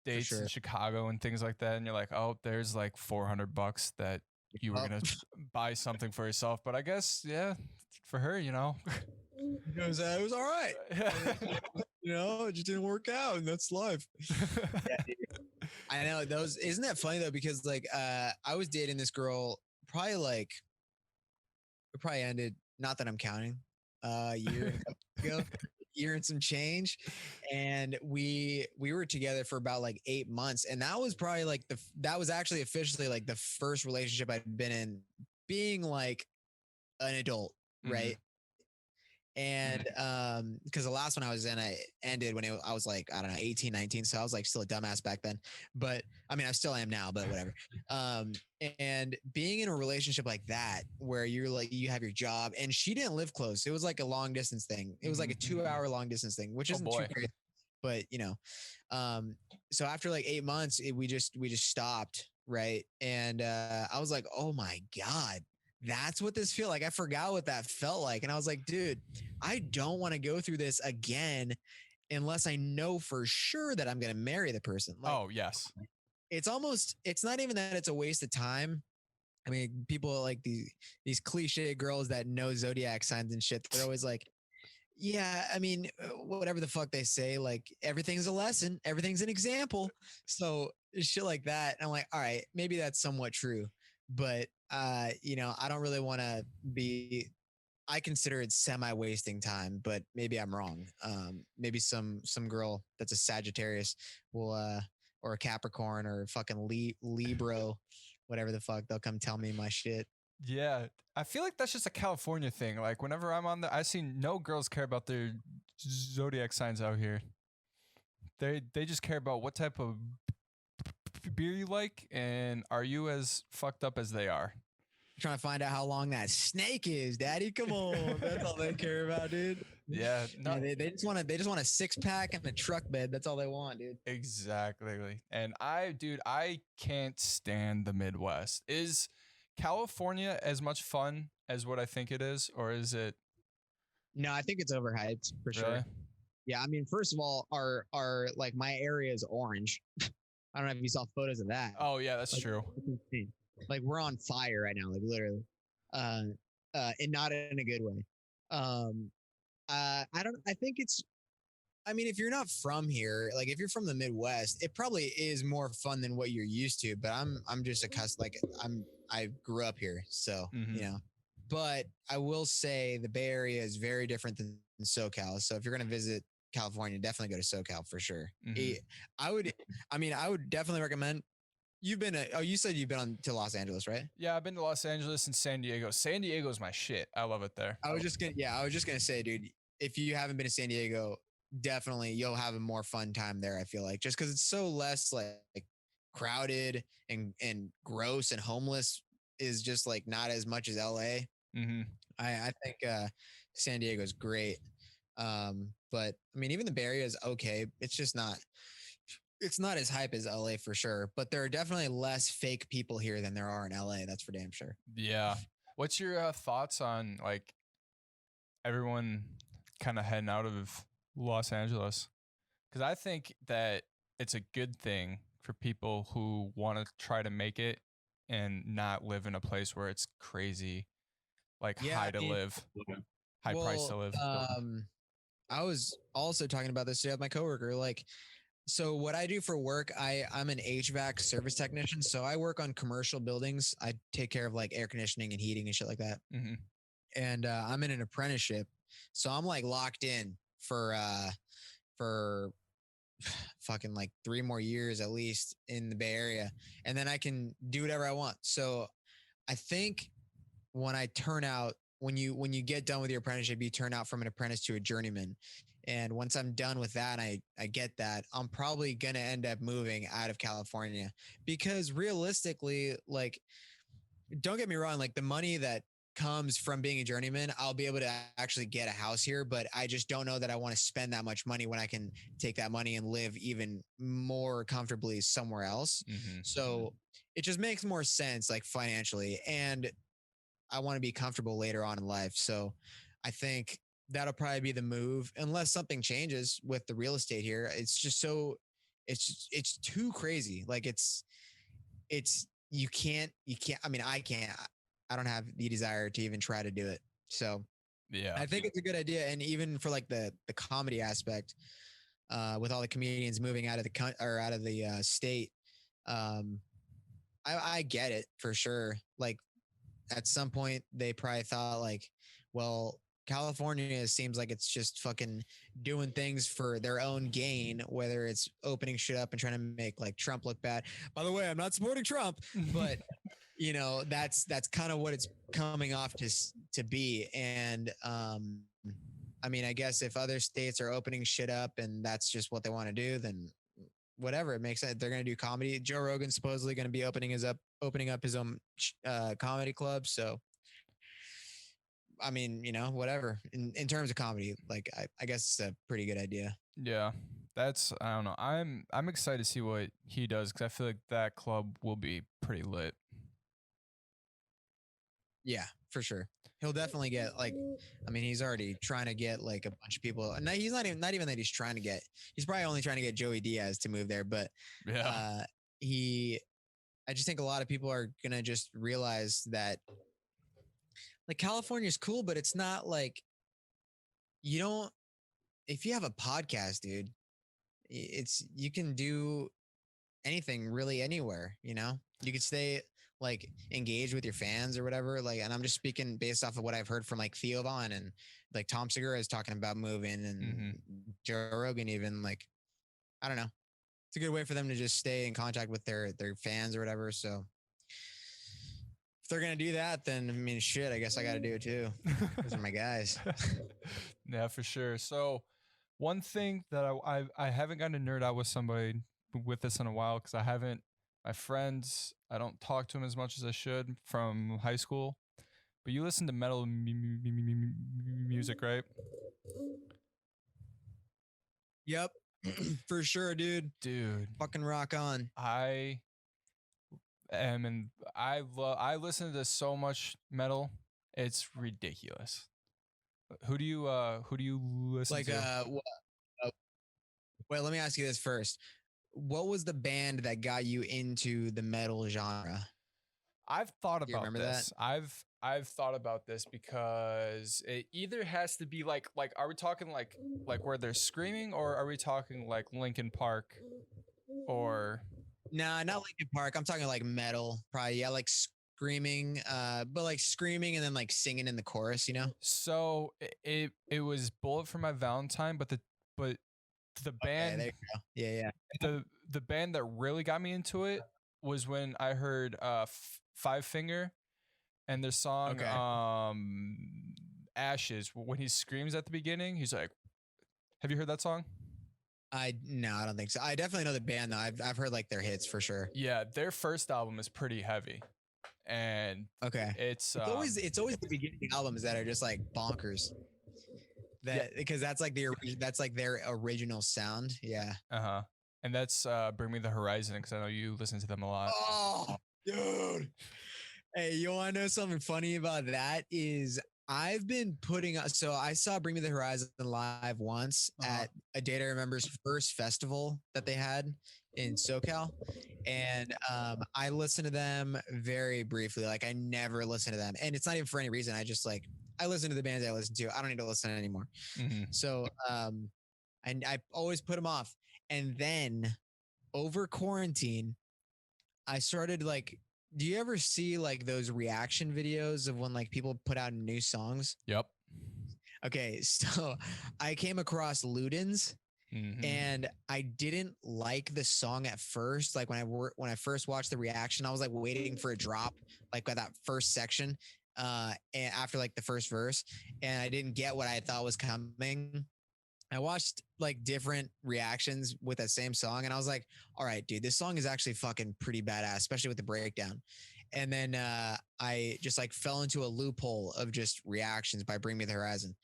dates sure. in Chicago and things like that. And you're like, oh, there's like $400 that you were Well, going to buy something for yourself. But I guess, yeah, for her, you know. it was all right. You know, it just didn't work out, and that's life. Yeah, dude. I know those. Isn't that funny though? Because like, I was dating this girl probably like it probably ended. Not that I'm counting. A year and a couple ago, year and some change, and we were together for about like 8 months, and that was probably like that was actually officially like the first relationship I'd been in, being like an adult, right? And because the last one I was in, I ended when I was like, I don't know, 18, 19. So I was like still a dumbass back then. But I mean, I still am now, but whatever. And being in a relationship like that, where you're like, you have your job and she didn't live close. It was like a long distance thing. It was like a 2 hour long distance thing, which isn't too crazy. But you know, so after like 8 months, we just stopped. Right. And I was like, oh my God, that's what this feel like. I forgot what that felt like. And I was like, dude, I don't want to go through this again unless I know for sure that I'm going to marry the person. Like, oh, yes. It's not even that it's a waste of time. I mean, people like these cliche girls that know zodiac signs and shit. They're always like, yeah, I mean, whatever the fuck they say, like everything's a lesson, everything's an example. So shit like that. And I'm like, all right, maybe that's somewhat true. But you know, I don't really want to be I consider it semi-wasting time, but maybe I'm wrong. Maybe some girl that's a Sagittarius will or a Capricorn or fucking Libra, whatever the fuck, they'll come tell me my shit. Yeah, I feel like that's just a California thing. Like whenever I'm on I see no girls care about their zodiac signs out here. They just care about what type of beer you like and are you as fucked up as they are. Trying to find out how long that snake is, daddy. Come on. That's all they care about, dude. Yeah. No. Yeah, they just want a 6-pack and a truck bed. That's all they want, dude. Exactly. And I can't stand the Midwest. Is California as much fun as what I think it is, or is it? No, I think it's overhyped for sure. Really? Yeah, I mean, first of all, our like my area is orange. I don't know if you saw photos of that. Oh yeah, that's like, true. Like we're on fire right now, like literally, and not in a good way. I think it's. I mean, if you're not from here, like if you're from the Midwest, it probably is more fun than what you're used to. But I'm just accustomed. Like I grew up here, so you know. But I will say the Bay Area is very different than SoCal. So if you're going to visit California, definitely go to SoCal for sure. I would definitely recommend. You said you've been to Los Angeles, right? Yeah, I've been to Los Angeles and San Diego. San Diego's my shit. I love it there. I was just gonna say, dude, if you haven't been to San Diego, definitely you'll have a more fun time there. I feel like just because it's so less like crowded and gross and homeless is just like not as much as LA. I think San Diego's great. But I mean, even the Bay Area is okay. It's just not. It's not as hype as LA for sure, but there are definitely less fake people here than there are in LA. That's for damn sure. Yeah. What's your thoughts on like everyone kind of heading out of Los Angeles? Because I think that it's a good thing for people who want to try to make it and not live in a place where it's crazy, like high to live, high price to live. I was also talking about this today with my coworker. Like, so what I do for work, I'm an HVAC service technician. So I work on commercial buildings. I take care of like air conditioning and heating and shit like that. Mm-hmm. And I'm in an apprenticeship, so I'm like locked in for fucking like 3 more years at least in the Bay Area, and then I can do whatever I want. So I think when I turn out, when you get done with your apprenticeship, you turn out from an apprentice to a journeyman. And once I'm done with that, I get that, I'm probably going to end up moving out of California because realistically, like, don't get me wrong, like the money that comes from being a journeyman, I'll be able to actually get a house here, but I just don't know that I want to spend that much money when I can take that money and live even more comfortably somewhere else. Mm-hmm. So it just makes more sense, like financially. And I want to be comfortable later on in life. So I think that'll probably be the move unless something changes with the real estate here. It's just so it's too crazy. Like it's I mean, I don't have the desire to even try to do it. So Yeah, I think it's a good idea. And even for like the comedy aspect, with all the comedians moving out of the state, I get it for sure. Like at some point they probably thought like, well, California seems like it's just fucking doing things for their own gain, whether it's opening shit up and trying to make like Trump look bad. By the way, I'm not supporting Trump, but you know, that's kind of what it's coming off to be. And I mean, I guess if other states are opening shit up and that's just what they want to do, then whatever, it makes sense. They're going to do comedy. Joe Rogan's supposedly going to be opening up his own comedy club. So I mean, you know, whatever. In terms of comedy, like I guess it's a pretty good idea. yeah. That's I don't know. I'm excited to see what he does because I feel like that club will be pretty lit. Yeah, for sure. He'll definitely get like, I mean, he's already trying to get like a bunch of people. No, he's not even that he's trying to get. He's probably only trying to get Joey Diaz to move there. But Yeah. I just think a lot of people are gonna just realize that like California is cool, but it's not like you don't. If you have a podcast, dude, you can do anything really anywhere. You know, you could stay like engaged with your fans or whatever. Like, and I'm just speaking based off of what I've heard from like Theo Vaughn and like Tom Segura is talking about moving and Joe Rogan even like, I don't know. It's a good way for them to just stay in contact with their fans or whatever. So if they're gonna do that, then I mean, shit, I guess I got to do it too. Those are my guys. Yeah, for sure. So one thing that I haven't gotten to nerd out with somebody with this in a while because I haven't. My friends, I don't talk to them as much as I should from high school. But you listen to metal music, right? Yep, for sure, dude. Dude, Fucking rock on. I am, and I listen to so much metal. It's ridiculous. Who do you listen Like, to? wait, let me ask you this first. What was the band that got you into the metal genre? I've thought Do you about remember that? this. I've thought about this because it either has to be like are we talking like where they're screaming or are we talking like Linkin Park or Nah, not Linkin Park. I'm talking like metal, probably. Yeah, like screaming, but like screaming and then like singing in the chorus, you know? so it was Bullet for My Valentine, but the Okay, there band you go. Yeah, yeah. the band that really got me into it was when I heard Five Finger and their song Okay. Ashes. When he screams at the beginning, he's like, have you heard that song? No, I don't think so. I definitely know the band though. I've heard like their hits for sure. Yeah, their first album is pretty heavy. And Okay. it's It's always the beginning albums that are just like bonkers. Because that's like their original sound. Yeah. uh-huh. and that's Bring Me the Horizon, because I know you listen to them a lot. Oh, dude. Hey, you want to know something funny about that? Is I've been putting so I saw Bring Me the Horizon live once at a Data Remember's first festival that they had in SoCal. And I listened to them very briefly. Like I never listened to them. And it's not even for any reason. I just like, I listen to the bands I listen to. I don't need to listen anymore. So I always put them off. And then over quarantine, I started like, do you ever see like those reaction videos of when like people put out new songs? Yep. Okay, so I came across Ludens, and I didn't like the song at first. Like when I first watched the reaction, I was like waiting for a drop, like by that first section, and after like the first verse, and I didn't get what I thought was coming. I watched like different reactions with that same song, and I was like, all right, dude, this song is actually fucking pretty badass, especially with the breakdown. And then I just like fell into a loophole of just reactions by Bring Me the Horizon.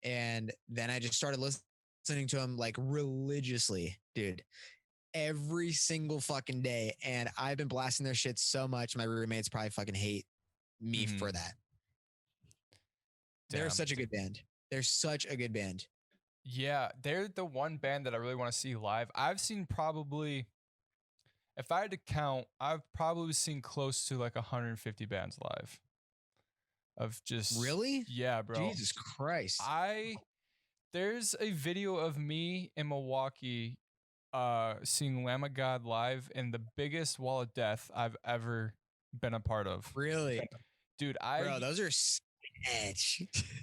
And then I just started listening to him like religiously, dude, every single fucking day. And I've been blasting their shit so much. My roommates probably fucking hate me for that. Damn. They're such a good band. They're such a good band. Yeah, they're the one band that I really want to see live. I've seen probably, if I had to count, I've probably seen close to like 150 bands live. Of just really? Yeah, bro. Jesus Christ. There's a video of me in Milwaukee seeing Lamb of God live in the biggest wall of death I've ever been a part of. Really? Dude, bro, those are sketch.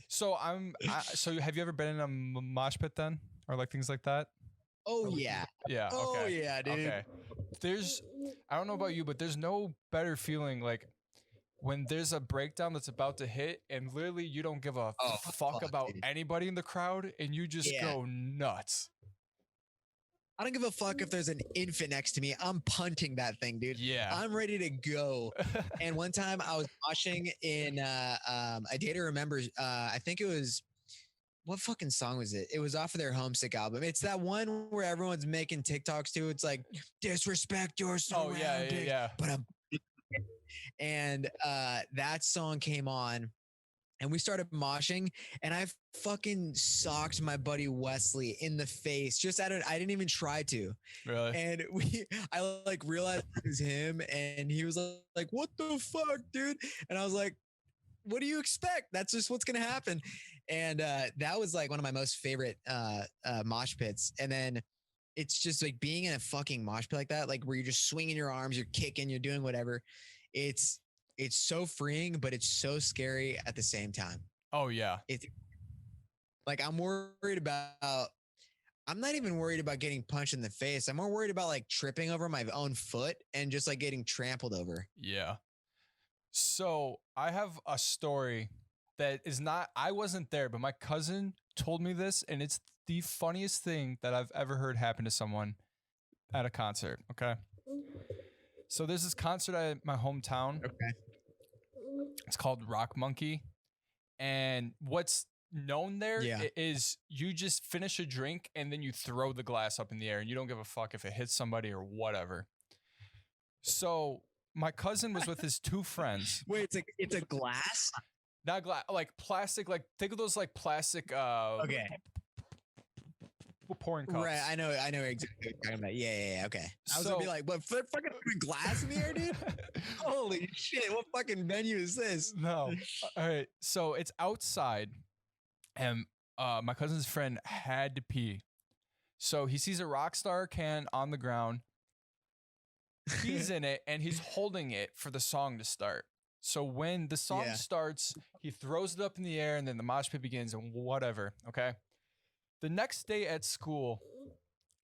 So so have you ever been in a mosh pit then? Or like things like that? Oh yeah. Yeah. Oh okay. yeah, dude. Okay. I don't know about you, but there's no better feeling like when there's a breakdown that's about to hit and literally you don't give a fuck about anybody in the crowd and you just go nuts. I don't give a fuck if there's an infant next to me. I'm punting that thing, dude. Yeah. I'm ready to go. And one time I was watching in a Day to Remember, I think it was, what fucking song was it? It was off of their Homesick album. It's that one where everyone's making TikToks to. It's like, disrespect your surroundings. Oh, yeah. And that song came on. And we started moshing, and I fucking socked my buddy Wesley in the face. I didn't even try to. Really? And I like realized it was him, and he was like, "What the fuck, dude?" And I was like, "What do you expect? That's just what's gonna happen." And that was like one of my most favorite mosh pits. And then it's just like being in a fucking mosh pit like that, like where you're just swinging your arms, you're kicking, you're doing whatever. It's so freeing, but it's so scary at the same time. Oh yeah. It's like I'm not even worried about getting punched in the face. I'm more worried about like tripping over my own foot and just like getting trampled over. Yeah. So I have a story that is not, I wasn't there, but my cousin told me this, and it's the funniest thing that I've ever heard happen to someone at a concert. Okay. So there's this concert at my hometown. Okay. It's called Rock Monkey. And what's known there is you just finish a drink and then you throw the glass up in the air and you don't give a fuck if it hits somebody or whatever. So my cousin was with his two friends. Wait, it's a glass? Not glass, like plastic, like think of those like plastic okay. Pouring cups. Right, I know exactly what you're talking about. Yeah, okay. I was gonna be like, what fucking glass in the air, dude? Holy shit, what fucking venue is this? No. All right. So it's outside, and my cousin's friend had to pee. So he sees a Rockstar can on the ground. He's in it, and he's holding it for the song to start. So when the song starts, he throws it up in the air, and then the mosh pit begins, and whatever. Okay. The next day at school,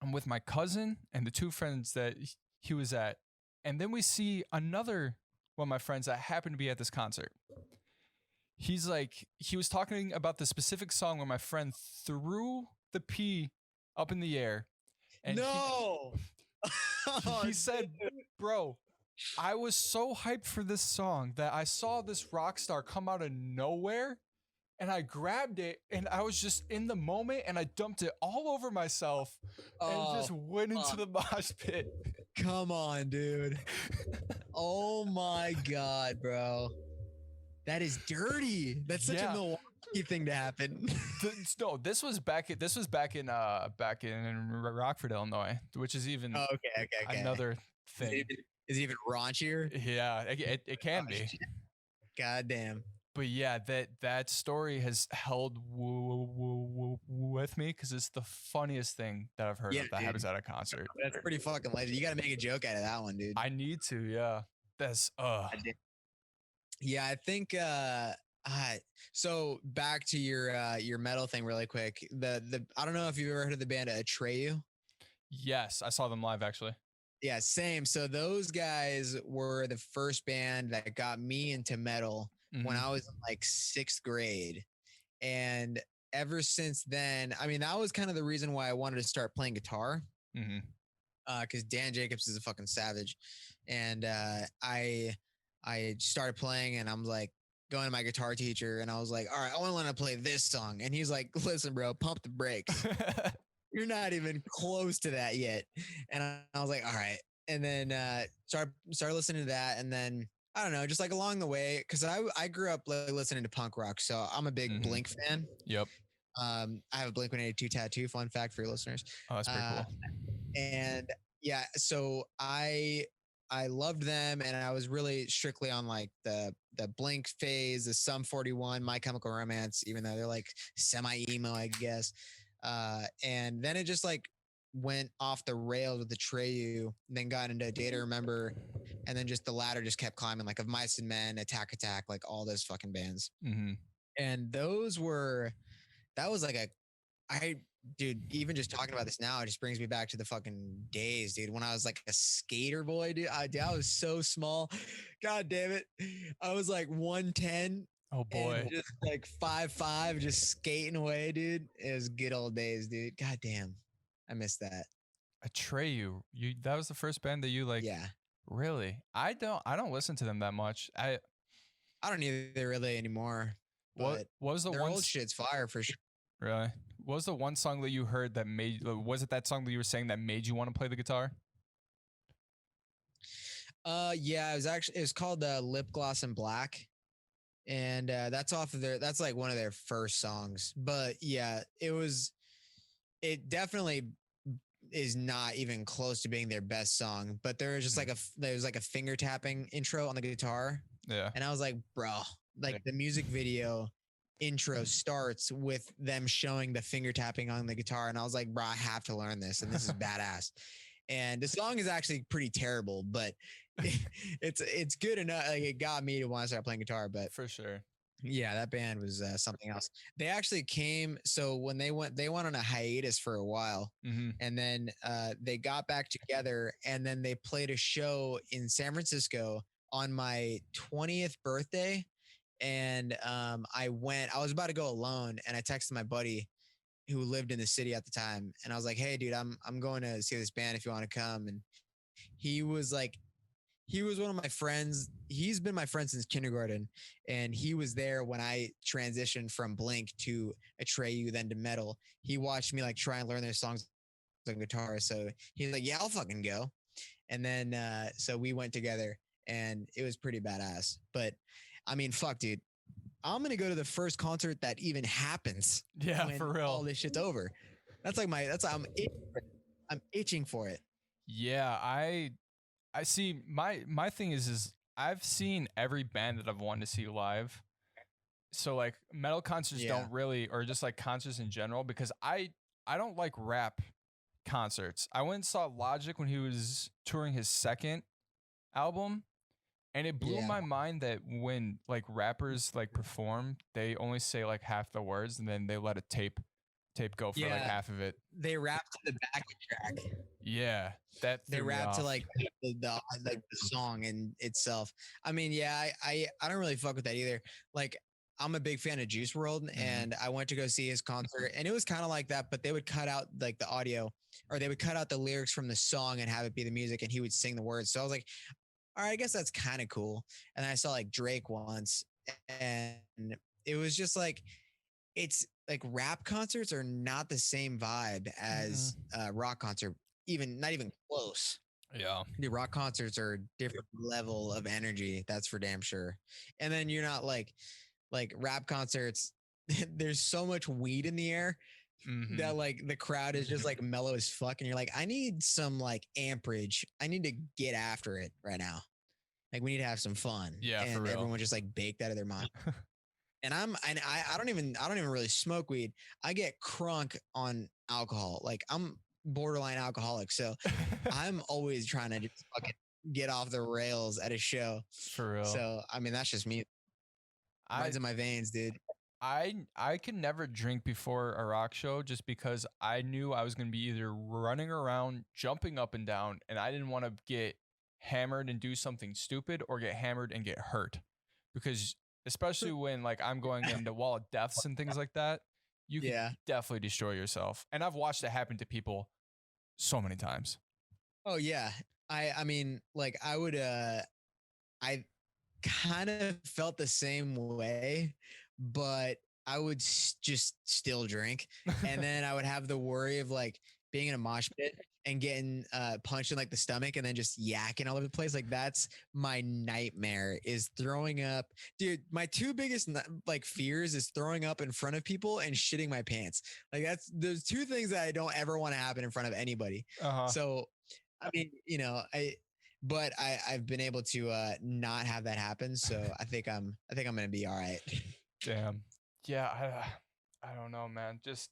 I'm with my cousin and the two friends that he was at. And then we see another one of my friends that happened to be at this concert. He was talking about the specific song where my friend threw the pee up in the air. And he said, bro, I was so hyped for this song that I saw this rock star come out of nowhere and I grabbed it and I was just in the moment and I dumped it all over myself and just went into the mosh pit. Come on, dude. Oh my God, bro. That is dirty. That's such a Milwaukee thing to happen. No, this was back in Rockford, Illinois, which is even okay. another thing. Is it even raunchier? Yeah, it can be. Shit. God damn. But yeah, that story has held with me because it's the funniest thing that I've heard of that happens at a concert. That's pretty fucking legend. You got to make a joke out of that one, dude. I need to, yeah. That's Yeah, I think so back to your metal thing really quick. The I don't know if you've ever heard of the band Atreyu. Yes, I saw them live actually. Yeah, same. So those guys were the first band that got me into metal when I was in like 6th grade. And ever since then, I mean, that was kind of the reason why I wanted to start playing guitar. Because Dan Jacobs is a fucking savage. And I started playing and I'm like going to my guitar teacher and I was like, all right, I want to learn to play this song. And he's like, listen, bro, pump the brakes. You're not even close to that yet. And I was like, all right. And then started listening to that. And then I don't know, just like along the way, because I grew up listening to punk rock. So I'm a big Blink fan. Yep. I have a Blink 182 tattoo. Fun fact for your listeners. Oh, that's pretty cool. And yeah, so I loved them, and I was really strictly on like the Blink phase, the Sum 41, My Chemical Romance, even though they're like semi emo, I guess. And then it just like went off the rails with the Atreyu, then got into Day to Remember, and then just the ladder just kept climbing, like Of Mice and Men, Attack, like all those fucking bands. And that was like dude, even just talking about this now, it just brings me back to the fucking days, dude. When I was like a skater boy, dude, I was so small. God damn it. I was like 110. Oh boy. Just like 5'5", just skating away, dude. It was good old days, dude. God damn. I miss that. Atreyu, that was the first band that you like? Yeah. Really? I don't listen to them that much. I don't either really anymore. What was the one old shit's fire for sure. Really? What was the one song that you heard that was it that song that you were saying that made you want to play the guitar? Yeah, it was called Lip Gloss and Black. And that's like one of their first songs. But yeah, it definitely is not even close to being their best song. But there was just like a finger tapping intro on the guitar. Yeah. And I was like, bro, like the music video intro starts with them showing the finger tapping on the guitar. And I was like, bro, I have to learn this. And this is badass. And the song is actually pretty terrible, but it's good enough. Like it got me to want to start playing guitar, but for sure. Yeah, that band was something else. They actually came. So when they went on a hiatus for a while, and then they got back together, and then they played a show in San Francisco on my 20th birthday. And I was about to go alone, and I texted my buddy who lived in the city at the time, and I was like, hey dude, I'm going to see this band if you want to come. And he was one of my friends. He's been my friend since kindergarten, and he was there when I transitioned from Blink to Atreyu, then to metal. He watched me like try and learn their songs on guitar, so he's like, yeah, I'll fucking go. And then so we went together, and it was pretty badass. But I mean, fuck, dude, I'm gonna go to the first concert that even happens. Yeah, for real. All this shit's over. I'm itching for it. Yeah, I see. My thing is I've seen every band that I've wanted to see live. So like metal concerts don't really, or just like concerts in general, because I don't like rap concerts. I went and saw Logic when he was touring his second album. And it blew my mind that when like rappers like perform, they only say like half the words, and then they let a tape go for like half of it. They rap to the backing track. Yeah, they rap to like the song in itself. I mean, yeah, I don't really fuck with that either. Like, I'm a big fan of Juice WRLD, and I went to go see his concert, and it was kind of like that, but they would cut out like the audio, or they would cut out the lyrics from the song and have it be the music, and he would sing the words. So I was like, all right, I guess that's kind of cool. And then I saw like Drake once, and it was just like, it's like rap concerts are not the same vibe as rock concert, even not even close. Yeah. The rock concerts are a different level of energy, that's for damn sure. And then you're not like rap concerts, there's so much weed in the air that like the crowd is just like mellow as fuck, and you're like, I need some like amperage. I need to get after it right now. Like we need to have some fun. Yeah, for and real. everyone just like baked out of their mind. And I don't even really smoke weed. I get crunk on alcohol. Like I'm borderline alcoholic, so I'm always trying to just fucking get off the rails at a show. For real. So I mean, that's just me. Runs in my veins, dude. I could never drink before a rock show just because I knew I was going to be either running around, jumping up and down, and I didn't want to get hammered and do something stupid or get hammered and get hurt. Because especially when like I'm going into wall of deaths and things like that, you can definitely destroy yourself. And I've watched it happen to people so many times. Oh yeah. I mean, like I would I kind of felt the same way, but I would just still drink. And then I would have the worry of like being in a mosh pit and getting punched in like the stomach and then just yakking all over the place. Like that's my nightmare, is throwing up. Dude, my two biggest like fears is throwing up in front of people and shitting my pants. Like that's those two things that I don't ever want to happen in front of anybody. So I mean, you know, I've been able to not have that happen. So I think I'm gonna be all right. Damn. Yeah, I don't know, man. Just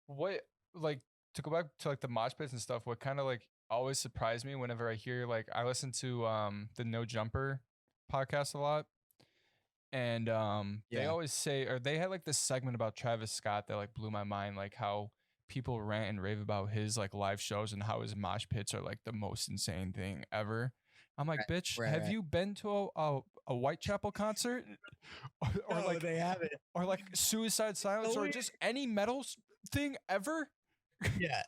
what, like, to go back to like the mosh pits and stuff, what kind of like always surprised me whenever I hear, like, I listen to the No Jumper podcast a lot. And they always say, or they had like this segment about Travis Scott that like blew my mind, like how people rant and rave about his like live shows and how his mosh pits are like the most insane thing ever. I'm like, bitch, have you been to a Whitechapel concert? or no, like they haven't. Or like Suicide Silence or just any metal thing ever? Yeah.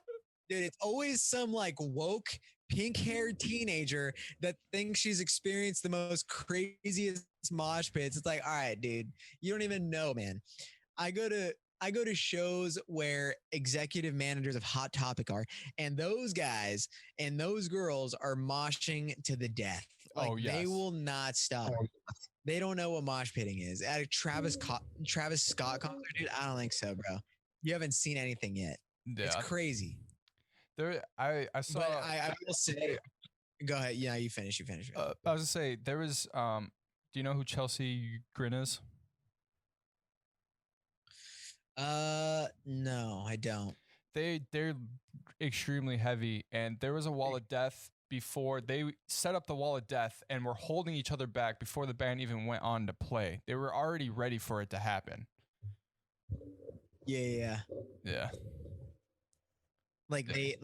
Dude, it's always some like woke pink-haired teenager that thinks she's experienced the most craziest mosh pits. It's like, all right, dude, you don't even know, man. I go to shows where executive managers of Hot Topic are, and those guys and those girls are moshing to the death. Like they will not stop. They don't know what mosh pitting is. At a Travis Scott concert, dude, I don't think so, bro. You haven't seen anything yet. Yeah. It's crazy. I saw. But I will say, go ahead. Yeah, you finish. I was gonna say there was. Do you know who Chelsea Grin is? No, I don't. They're extremely heavy, and there was a wall of death before they set up the wall of death and were holding each other back before the band even went on to play. They were already ready for it to happen. Yeah. Like they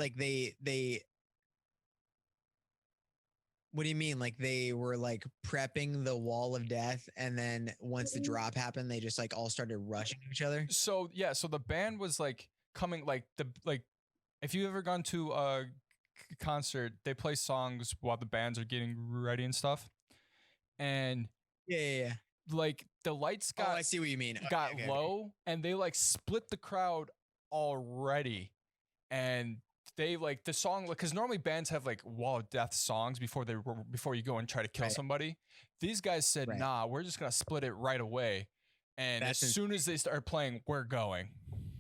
what do you mean? Like they were like prepping the wall of death, and then once the drop happened, they just like all started rushing each other. So yeah, so the band was like coming, like if you've ever gone to a concert, they play songs while the bands are getting ready and stuff. And yeah. Like the lights got, I see what you mean. Got low, and they like split the crowd already. And they like the song, because normally bands have like wall of death songs before you go and try to kill somebody. These guys said, nah, we're just gonna split it right away. And as soon as they start playing, we're going.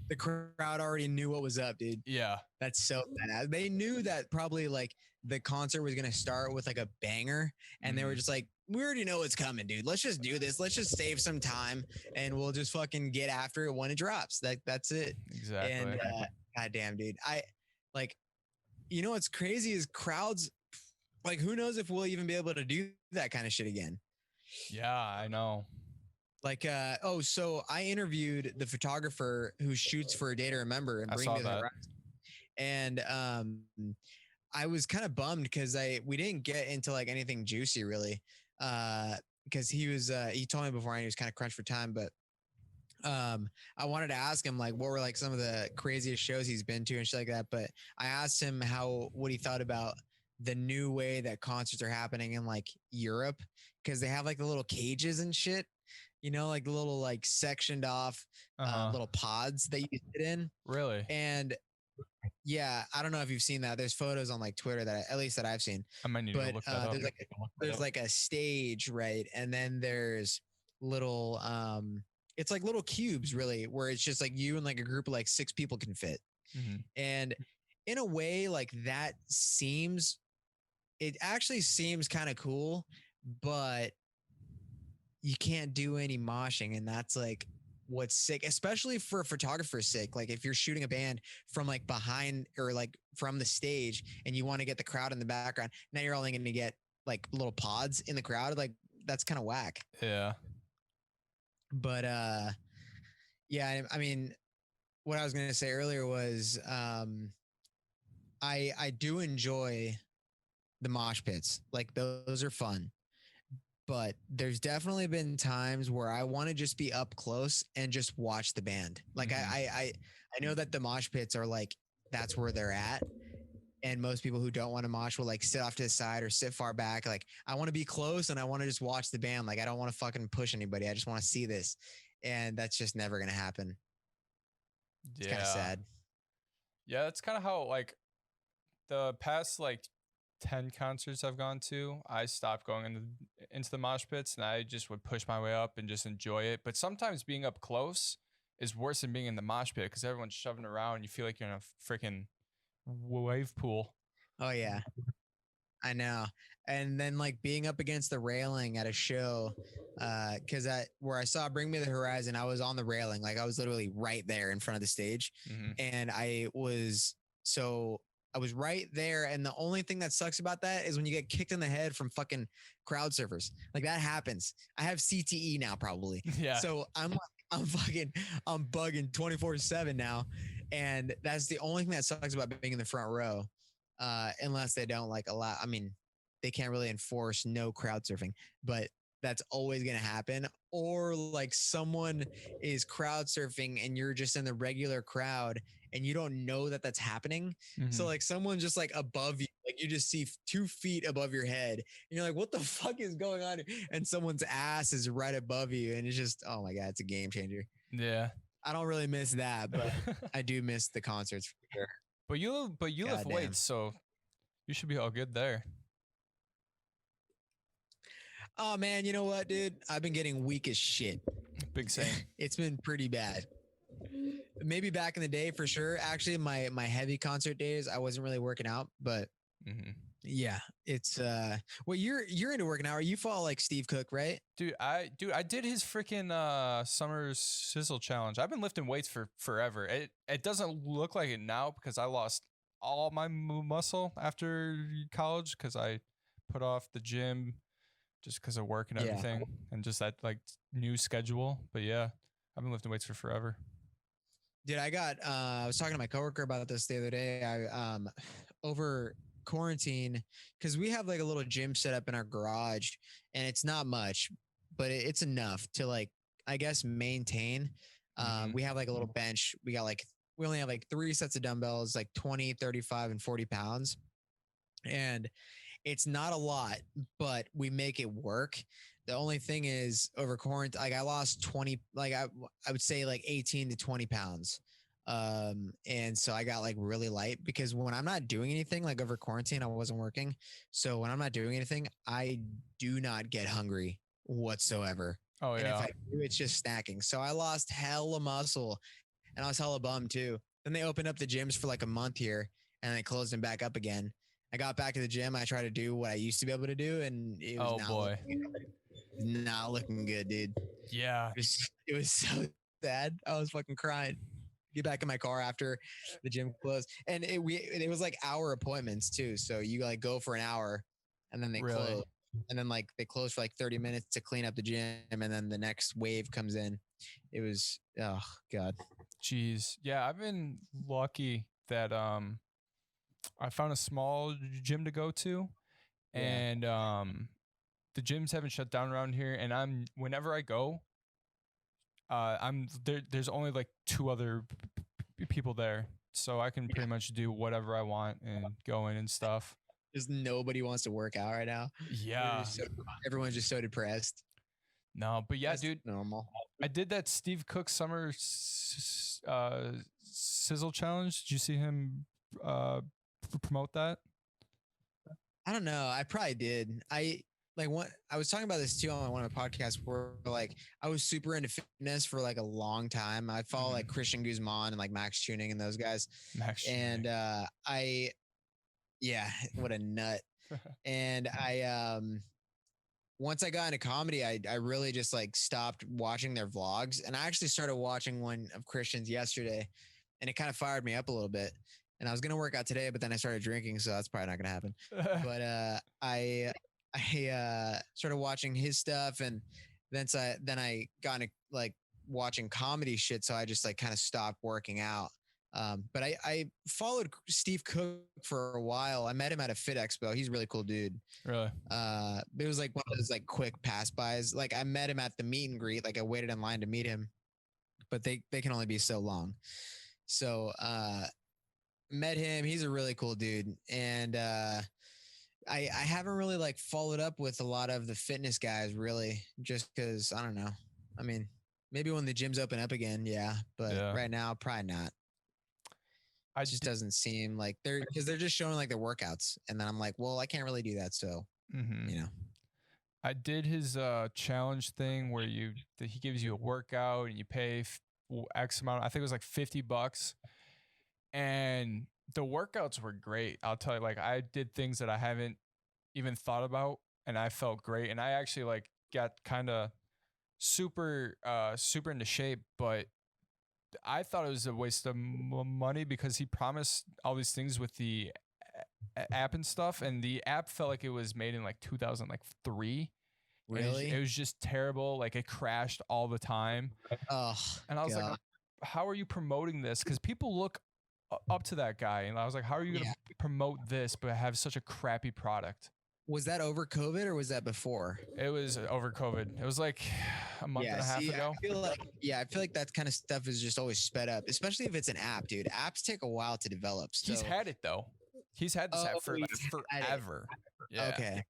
The crowd already knew what was up, dude. Yeah. That's so bad. They knew that probably like the concert was going to start with like a banger, and they were just like, we already know what's coming, dude. Let's just do this. Let's just save some time, and we'll just fucking get after it when it drops. That's it. Exactly. And goddamn, dude. You know what's crazy is crowds, like who knows if we'll even be able to do that kind of shit again. Yeah, I know. Like, so I interviewed the photographer who shoots for A Day to Remember and Bring Me the Horizon. And I was kind of bummed because we didn't get into like anything juicy really. Because he told me before he was kind of crunched for time, but I wanted to ask him like what were like some of the craziest shows he's been to and shit like that. But I asked him what he thought about the new way that concerts are happening in like Europe, because they have like the little cages and shit. You know, like the little like sectioned off little pods that you sit in. Really? And yeah, I don't know if you've seen that. There's photos on like Twitter that at least that I've seen. I might need to But look that up. there's like a stage, right? And then there's little it's like little cubes really, where it's just like you and like a group of like 6 people can fit. Mm-hmm. And in a way, like that it actually seems kind of cool, but you can't do any moshing, and that's like what's sick, especially for a photographer's sake. Like if you're shooting a band from like behind or like from the stage and you want to get the crowd in the background, now you're only going to get like little pods in the crowd. Like that's kind of whack. Yeah. But yeah, I mean, what I was going to say earlier was I do enjoy the mosh pits. Like those are fun. But there's definitely been times where I want to just be up close and just watch the band. Like I know that the mosh pits are like that's where they're at, and most people who don't want to mosh will like sit off to the side or sit far back. Like I want to be close and I want to just watch the band. Like I don't want to fucking push anybody. I just want to see this, and that's just never gonna happen. It's kind of sad. Yeah, that's kind of how like the past like 10 concerts I've gone to, I stopped going into the mosh pits and I just would push my way up and just enjoy it. But sometimes being up close is worse than being in the mosh pit because everyone's shoving around and you feel like you're in a freaking wave pool. Oh yeah, I know. And then like being up against the railing at a show, because where I saw Bring Me the Horizon, I was on the railing, like I was literally right there in front of the stage, and I was right there. And the only thing that sucks about that is when you get kicked in the head from fucking crowd surfers. Like that happens. I have CTE now, probably. Yeah. So I'm bugging 24/7 now, and that's the only thing that sucks about being in the front row. Unless they don't like allow. I mean, they can't really enforce no crowd surfing, but that's always going to happen. Or like someone is crowd surfing and you're just in the regular crowd and you don't know that that's happening. So like someone just like above you, like you just see 2 feet above your head and you're like, what the fuck is going on? And someone's ass is right above you. And it's just, oh my God, it's a game changer. Yeah. I don't really miss that, but I do miss the concerts for sure. But you lift weights, so you should be all good there. Oh man, you know what, dude? I've been getting weak as shit. Big same. It's been pretty bad. Maybe back in the day for sure. Actually, my heavy concert days, I wasn't really working out, but yeah, it's well, you're into working out. You follow like Steve Cook, right? Dude, I did his freaking summer sizzle challenge. I've been lifting weights for forever. It doesn't look like it now because I lost all my muscle after college because I put off the gym just because of work and everything and just that like new schedule. But yeah, I've been lifting weights for forever. Dude, I was talking to my coworker about this the other day. I over quarantine, because we have like a little gym set up in our garage and it's not much, but it's enough to like, I guess, maintain. We have like a little bench. We only have like 3 sets of dumbbells, like 20, 35, and 40 pounds. And it's not a lot, but we make it work. The only thing is over quarantine, like I lost 20, like I would say like 18 to 20 pounds. And so I got like really light because when I'm not doing anything, like over quarantine, I wasn't working. So when I'm not doing anything, I do not get hungry whatsoever. Oh yeah. And if I do, it's just snacking. So I lost hella muscle and I was hella bummed too. Then they opened up the gyms for like a month here and they closed them back up again. I got back to the gym. I tried to do what I used to be able to do, and it was not looking good, dude. Yeah. It was so sad. I was fucking crying. Get back in my car after the gym closed. And it was like hour appointments too. So you like go for an hour and then they close. And then like they close for like 30 minutes to clean up the gym. And then the next wave comes in. It was, oh God. Jeez. Yeah. I've been lucky that, I found a small gym to go to and, the gyms haven't shut down around here. And whenever I go, there's only like 2 other people there. So I can pretty much do whatever I want and go in and stuff. Just nobody wants to work out right now. Yeah. Everyone's just so depressed. No, but yeah, That's dude, normal. I did that Steve Cook summer sizzle challenge. Did you see him promote that? I don't know. I probably did. I was talking about this too on one of my podcasts where like I was super into fitness for like a long time. I follow like Christian Guzman and like Max Tuning and those guys. Max And yeah, what a nut. And once I got into comedy, I really just like stopped watching their vlogs. And I actually started watching one of Christian's yesterday, and it kind of fired me up a little bit. And I was gonna work out today, but then I started drinking, so that's probably not gonna happen. But I started watching his stuff, and then I got into like watching comedy shit, so I just like kind of stopped working out. But I followed Steve Cook for a while. I met him at a Fit Expo. He's a really cool dude. Really? It was like one of those like quick pass bys. Like I met him at the meet and greet. Like I waited in line to meet him, but they can only be so long. So met him. He's a really cool dude, and I haven't really like followed up with a lot of the fitness guys really, just because I don't know. I mean, maybe when the gyms open up again, yeah, but right now probably not. It just doesn't seem like they're just showing like their workouts, and then I'm like, well, I can't really do that, so you know. I did his challenge thing where he gives you a workout and you pay X amount. I think it was like $50, and the workouts were great. I'll tell you, like I did things that I haven't even thought about, and I felt great. And I actually like got kind of super into shape, but I thought it was a waste of money because he promised all these things with the app and stuff, and the app felt like it was made in like 2003. Really? It was just terrible. Like it crashed all the time. Oh, and I was like, how are you promoting this? Because people look up to that guy, and I was like, how are you going to promote this but have such a crappy product? Was that over COVID or was that before? It was over COVID. It was like a month and a half ago. I feel like that kind of stuff is just always sped up, especially if it's an app, dude. Apps take a while to develop. So. He's had it though. He's had this app for like forever. Yeah. Okay.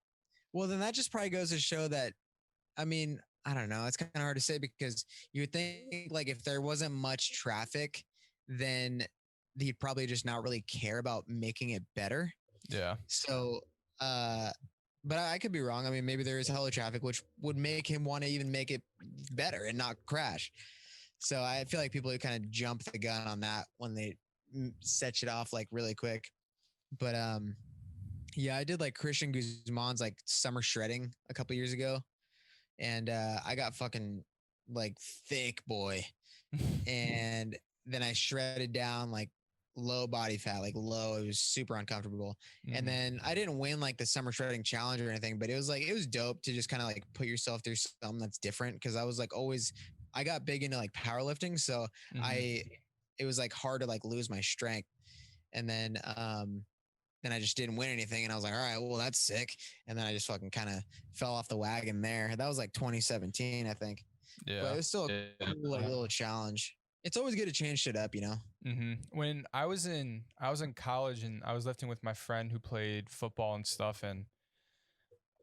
Well, then that just probably goes to show that, I mean, I don't know. It's kind of hard to say because you would think like if there wasn't much traffic, then he'd probably just not really care about making it better. Yeah. So, but I could be wrong. I mean, maybe there is hella traffic, which would make him want to even make it better and not crash. So I feel like people would kind of jump the gun on that when they set shit off like really quick. But yeah, I did like Christian Guzman's like summer shredding a couple years ago, and I got fucking like thick, boy. And then I shredded down like low body fat, like low. It was super uncomfortable. And then I didn't win like the summer shredding challenge or anything, but it was dope to just kind of like put yourself through something that's different. Cause I was like I got big into like powerlifting. So it was like hard to like lose my strength. And then I just didn't win anything. And I was like, all right, well, that's sick. And then I just fucking kind of fell off the wagon there. That was like 2017, I think. Yeah. But it was still a cool like, little challenge. It's always good to change shit up, you know? When I was in college and I was lifting with my friend who played football and stuff, and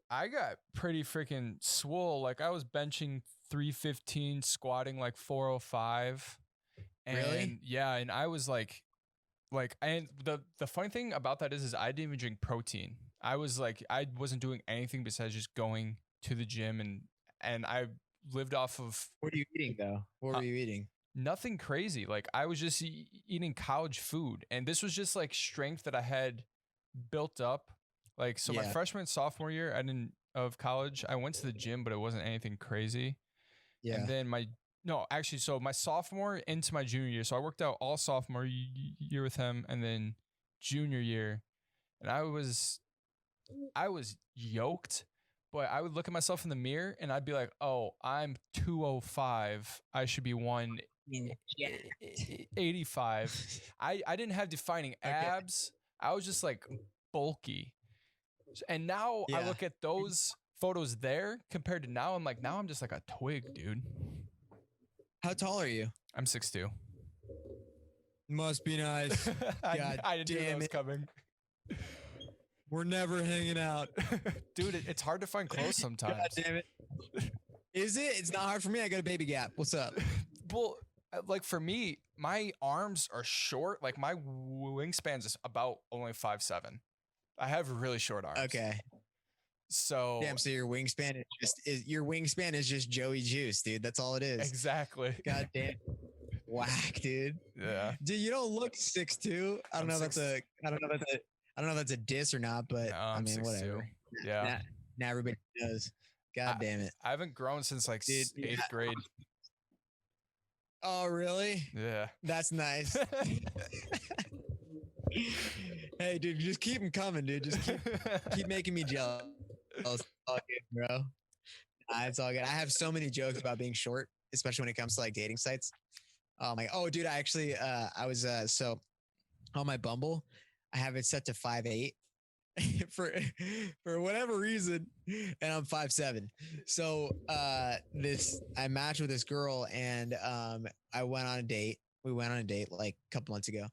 I got pretty freaking swole. Like I was benching 315, squatting like 405. And really? Yeah. And I was like, and the funny thing about that is I didn't even drink protein. I was like, I wasn't doing anything besides just going to the gym, and I lived off of. What are you eating though? What were you eating? Nothing crazy. Like I was just eating college food, and this was just like strength that I had built up. Like, so my freshman and sophomore year of college, I went to the gym, but it wasn't anything crazy. Yeah. And then so my sophomore into my junior year. So I worked out all sophomore year with him, and then junior year, and I was yoked, but I would look at myself in the mirror and I'd be like, oh, I'm 205. I should be 185. I didn't have defining abs. I was just like bulky. And now I look at those photos there compared to now. I'm like, now I'm just like a twig, dude. How tall are you? I'm 6'2". Must be nice. I didn't hear that was coming. We're never hanging out. Dude, it's hard to find clothes sometimes. God damn it. Is it? It's not hard for me. I got a baby gap. What's up? Well, like for me, my arms are short. Like my wingspan is about only 5'7". I have really short arms. Okay. So damn. So your wingspan is just Joey Juice, dude. That's all it is. Exactly. God damn. Whack, dude. Yeah. Dude, you don't look 6'2". I don't know if that's a diss or not, but No, I mean, 6'2". whatever. Yeah. Now everybody knows. God damn it. I haven't grown since like Dude, 8th grade. Oh, really? Yeah. That's nice. Hey, dude, just keep them coming, dude. Just keep making me jealous. It's all good, bro. Nah, it's all good. I have so many jokes about being short, especially when it comes to like dating sites. Oh, dude, I actually, I was, so on my Bumble, I have it set to 5'8". for whatever reason, and I'm 5'7". So I matched with this girl, and I went on a date. We went on a date like a couple months ago,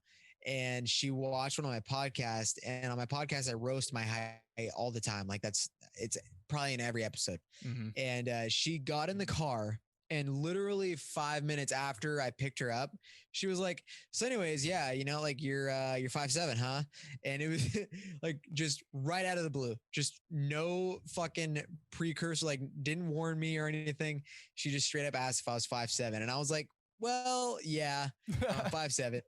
and she watched one of my podcasts. And on my podcast, I roast my height all the time. Like it's probably in every episode. Mm-hmm. And she got in the car. And literally 5 minutes after I picked her up, she was like, so anyways, yeah, like you're 5'7", huh? And it was like just right out of the blue, just no fucking precursor, like didn't warn me or anything. She just straight up asked if I was 5'7". And I was like, well, yeah, I'm 5'7".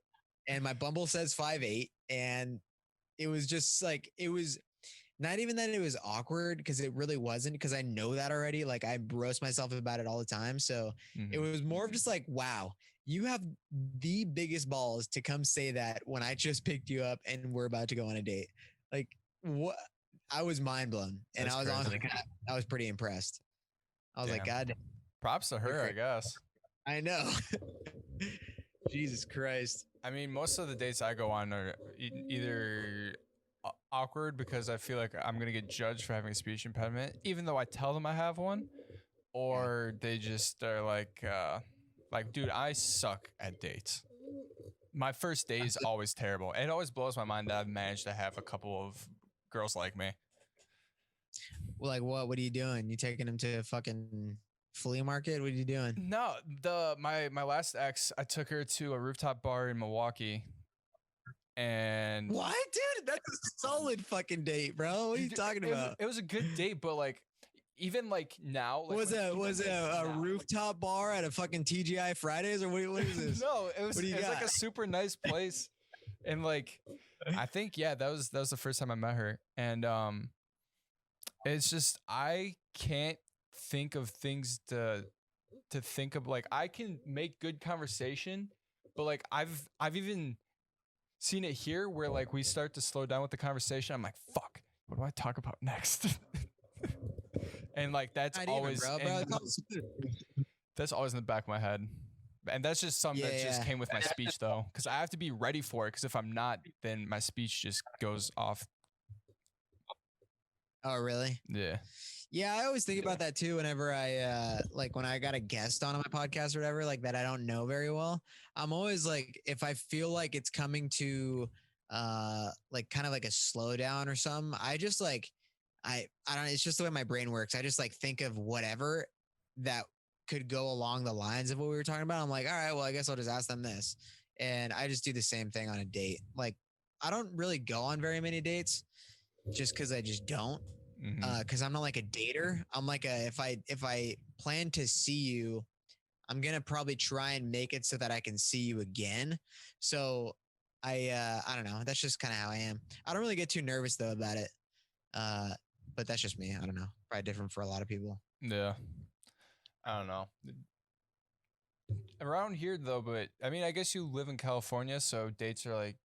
And my Bumble says 5'8". And it was just like, it was not even that it was awkward, because it really wasn't, because I know that already. Like I roast myself about it all the time. So it was more of just like, wow, you have the biggest balls to come say that when I just picked you up and we're about to go on a date. Like what? I was mind blown. And That's I was crazy. honestly, I was pretty impressed. I was like, God. Props to her, I guess. I know. Jesus Christ. I mean, most of the dates I go on are either awkward because I feel like I'm gonna get judged for having a speech impediment, even though I tell them I have one, or they just are like, dude, I suck at dates. My first date is always terrible. It always blows my mind that I've managed to have a couple of girls like me. Well, like what? What are you doing? You taking them to a fucking flea market? What are you doing? No, my last ex, I took her to a rooftop bar in Milwaukee. And what, dude? That's a solid fucking date, bro. What are you talking about? It was a good date, but like, even like now, like, was it a rooftop bar at a fucking TGI Fridays, or what is this? No, it was like a super nice place, and like, I think that was the first time I met her, and it's just I can't think of things to think of. Like, I can make good conversation, but like I've even seen it here where like we start to slow down with the conversation. I'm like, fuck, what do I talk about next? And like that's always that's always in the back of my head. And that's just something that just came with my speech though, because I have to be ready for it, because if I'm not, then my speech just goes off. Oh, really? Yeah. Yeah, I always think about that too whenever I like when I got a guest on my podcast or whatever, like that I don't know very well. I'm always like, if I feel like it's coming to like kind of like a slowdown or something, I just like I don't know, it's just the way my brain works. I just like think of whatever that could go along the lines of what we were talking about. I'm like, all right, well, I guess I'll just ask them this. And I just do the same thing on a date. Like I don't really go on very many dates just because I just don't. Because I'm not like a dater. I'm like if I plan to see you, I'm gonna probably try and make it so that I can see you again. So I don't know. That's just kind of how I am. I don't really get too nervous though about it. But that's just me. I don't know. Probably different for a lot of people. Yeah. I don't know. Around here though, but I mean, I guess you live in California, so dates are like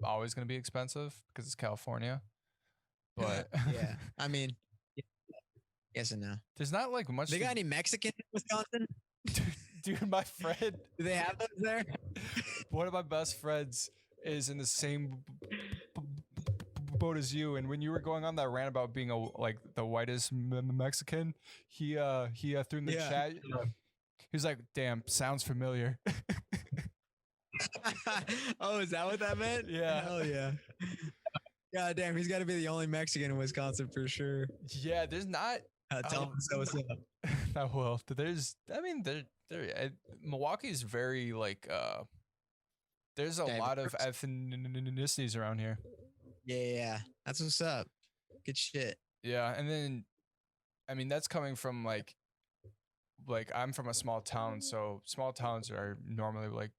always gonna be expensive because it's California. But yeah, I mean, yes and no. There's not like much. They got any Mexicans in Wisconsin? Dude, my friend. Do they have those there? One of my best friends is in the same boat as you, and when you were going on that rant about being like the whitest Mexican, he threw in the chat. He was like, "Damn, sounds familiar." Oh, is that what that meant? Yeah. Hell yeah. God damn, he's got to be the only Mexican in Wisconsin for sure. Yeah, there's not Tell them so what's up. I will. Milwaukee's very like there's a lot of ethnicities around here. Yeah, that's what's up. Good shit. Yeah, and then I mean that's coming from like I'm from a small town, so small towns are normally like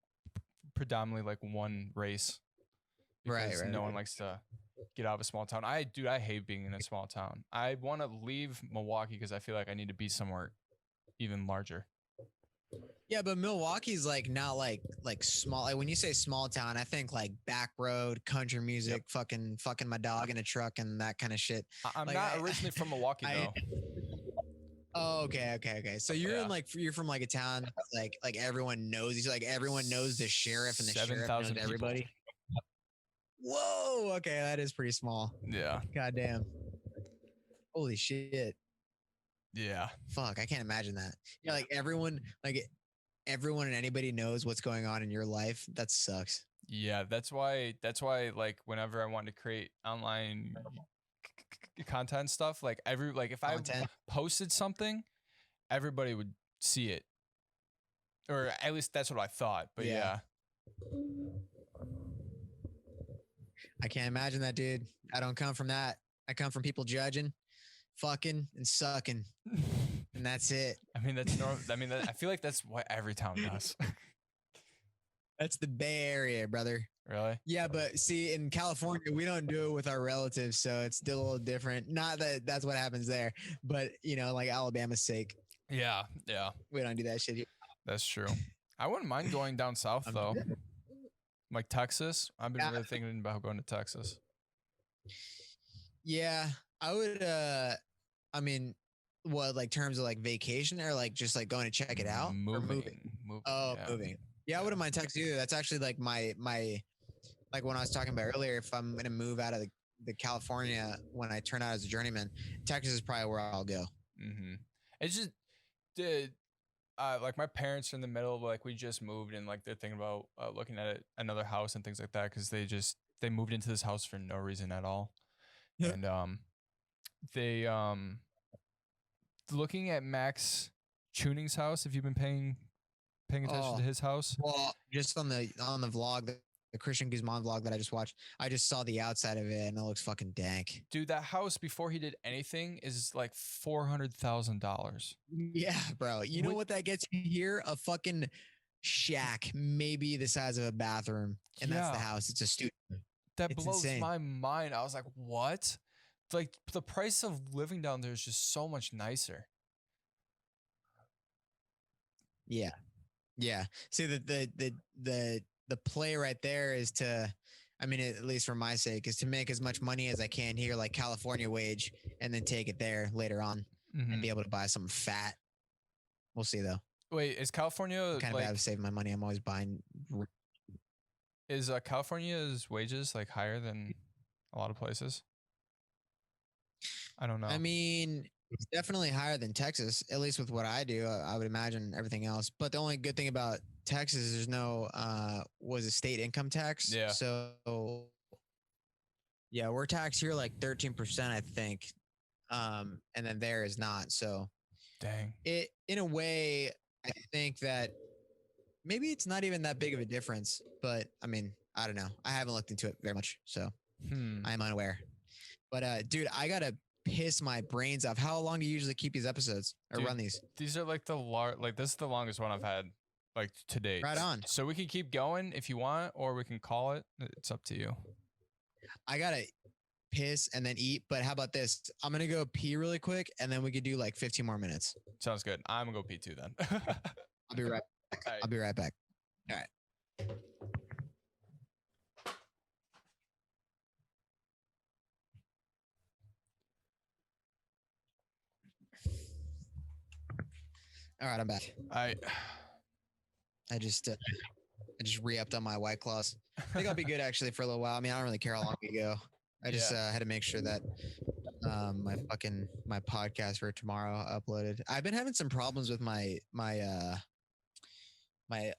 predominantly like one race because Right. no one likes to get out of a small town. I hate being in a small town. I want to leave Milwaukee because I feel like I need to be somewhere even larger. Yeah, but Milwaukee's like not like small. Like when you say small town, I think like back road, country music, fucking my dog in a truck and that kind of shit. I'm like, not originally from Milwaukee though. Oh, okay. So you're in like you're from like a town like everyone knows. He's like everyone knows the sheriff and the sheriff knows everybody. Whoa. Okay, that is pretty small. Yeah. Goddamn. Holy shit. Yeah. Fuck, I can't imagine that. Yeah, like everyone and anybody knows what's going on in your life. That sucks. Yeah, that's why like whenever I want to create online content stuff, like if I posted something, everybody would see it. Or at least that's what I thought. But yeah. I can't imagine that, dude. I don't come from that. I come from people judging, fucking, and sucking. And that's it. I mean, that's normal. I mean, I feel like that's what every town does. That's the Bay Area, brother. Really? Yeah, but see, in California, we don't do it with our relatives, so it's still a little different. Not that that's what happens there, but you know, like Alabama's sake. Yeah. We don't do that shit here. That's true. I wouldn't mind going down south though, like Texas. I've been really thinking about going to Texas. Yeah, I would. I mean, what like terms of like vacation or like just like going to check it out? Moving. Oh, yeah. Moving. Yeah, I wouldn't mind Texas either. That's actually like my like when I was talking about earlier. If I'm gonna move out of the California when I turn out as a journeyman, Texas is probably where I'll go. Mm-hmm. It's just like my parents are in the middle of like we just moved and like they're thinking about looking at another house and things like that because they moved into this house for no reason at all. And they looking at Max Tuning's house. If you've been paying attention to his house, well, just on the vlog, the Christian Guzman vlog that I just watched, I just saw the outside of it and it looks fucking dank. Dude, that house before he did anything is like $400,000. Yeah, bro. You know what that gets you here? A fucking shack, maybe the size of a bathroom, and that's the house. It's a studio. That blows my mind. I was like, what? Like the price of living down there is just so much nicer. Yeah. See, the play right there is to, I mean, at least for my sake, is to make as much money as I can here, like California wage, and then take it there later on and be able to buy something fat. We'll see though. Wait, is California kind of bad to save my money? I'm always buying. Is California's wages like higher than a lot of places? I don't know. I mean, it's definitely higher than Texas, at least with what I do. I would imagine everything else. But the only good thing about Texas is there's no was a state income tax. Yeah. So yeah, we're taxed here like 13%, I think. And then there is not. So dang. It in a way, I think that maybe it's not even that big of a difference. But I mean, I don't know. I haven't looked into it very much, so I'm unaware. But dude, I gotta piss my brains off. How long do you usually keep these episodes or run these? These are like this is the longest one I've had like to date. Right on. So we can keep going if you want, or we can call it. It's up to you. I gotta piss and then eat, but how about this? I'm gonna go pee really quick, and then we could do like 15 more minutes. Sounds good. I'm gonna go pee too then. I'll be right back. I'll be right back. All right. All right, I'm back. I just re-upped on my White Claws. I think I'll be good actually for a little while. I mean, I don't really care how long we go. I just had to make sure that my podcast for tomorrow uploaded. I've been having some problems with my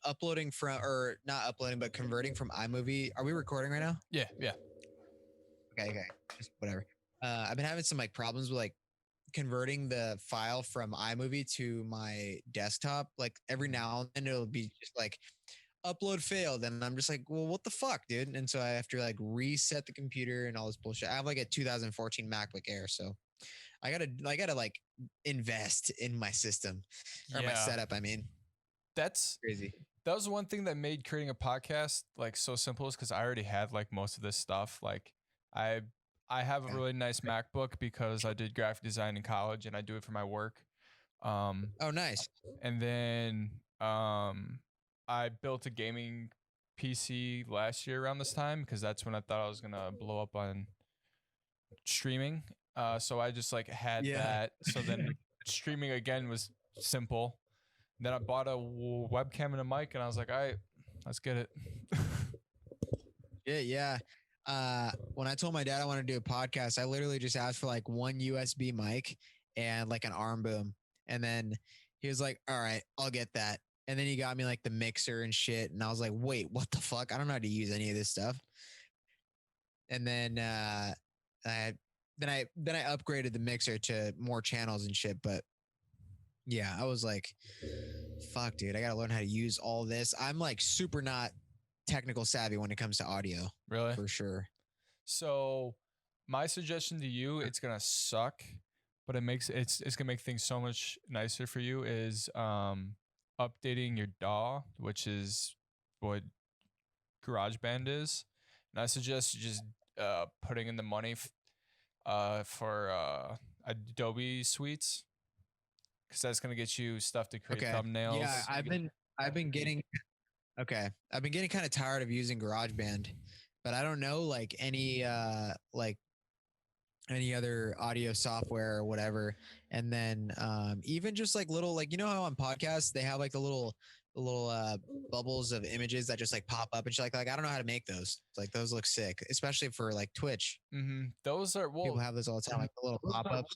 uploading from, or not uploading, but converting from iMovie. Are we recording right now? Yeah. Okay. Just whatever. I've been having some like problems with like converting the file from iMovie to my desktop, like every now and then it'll be just like upload failed. And I'm just like, well, what the fuck, dude? And so I have to like reset the computer and all this bullshit. I have like a 2014 MacBook Air. So I gotta like invest in my system or my Yeah. setup. I mean, That's crazy. that was one thing that made creating a podcast like so simple is because I already had like most of this stuff. Like I I have a Yeah. really nice MacBook because I did graphic design in college and I do it for my work. Um, Oh, nice. and then I built a gaming PC last year around this time because that's when I thought I was gonna blow up on streaming. So I just like had Yeah. that. So then streaming again was simple. Then I bought a webcam and a mic, and I was like, "All right, let's get it." Yeah, yeah. When I told my dad I wanted to do a podcast, I literally just asked for like one USB mic and like an arm boom. And then he was like, all right, I'll get that. And then he got me like the mixer and shit. And I was like, wait, what the fuck? I don't know how to use any of this stuff. And then I then I upgraded the mixer to more channels and shit. But yeah, I was like, fuck, dude, I gotta learn how to use all this. I'm like super not technical savvy when it comes to audio, Really? for sure. So, my suggestion to you, it's gonna suck, but it's gonna make things so much nicer for you. Is updating your DAW, which is what GarageBand is, and I suggest you just putting in the money for Adobe Suites because that's gonna get you stuff to create Okay. thumbnails. Yeah, I've been getting okay. I've been getting kind of tired of using GarageBand, but I don't know like any other audio software or whatever. And then even just like little like you know how on podcasts they have like the little bubbles of images that just like pop up and shit like I don't know how to make those. Like those look sick, especially for like Twitch. Those are People have those all the time, like the little pop ups.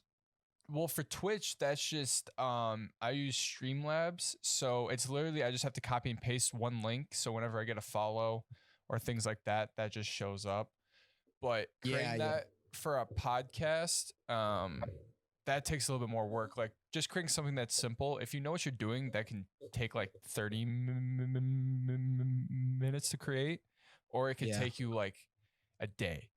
well for Twitch. That's just I use Streamlabs, so it's literally I just have to copy and paste one link. So whenever I get a follow or things like that, that just shows up. But creating Yeah, that for a podcast, that takes a little bit more work. Like just creating something that's simple. If you know what you're doing, that can take like 30 minutes to create, or it could yeah. take you like a day.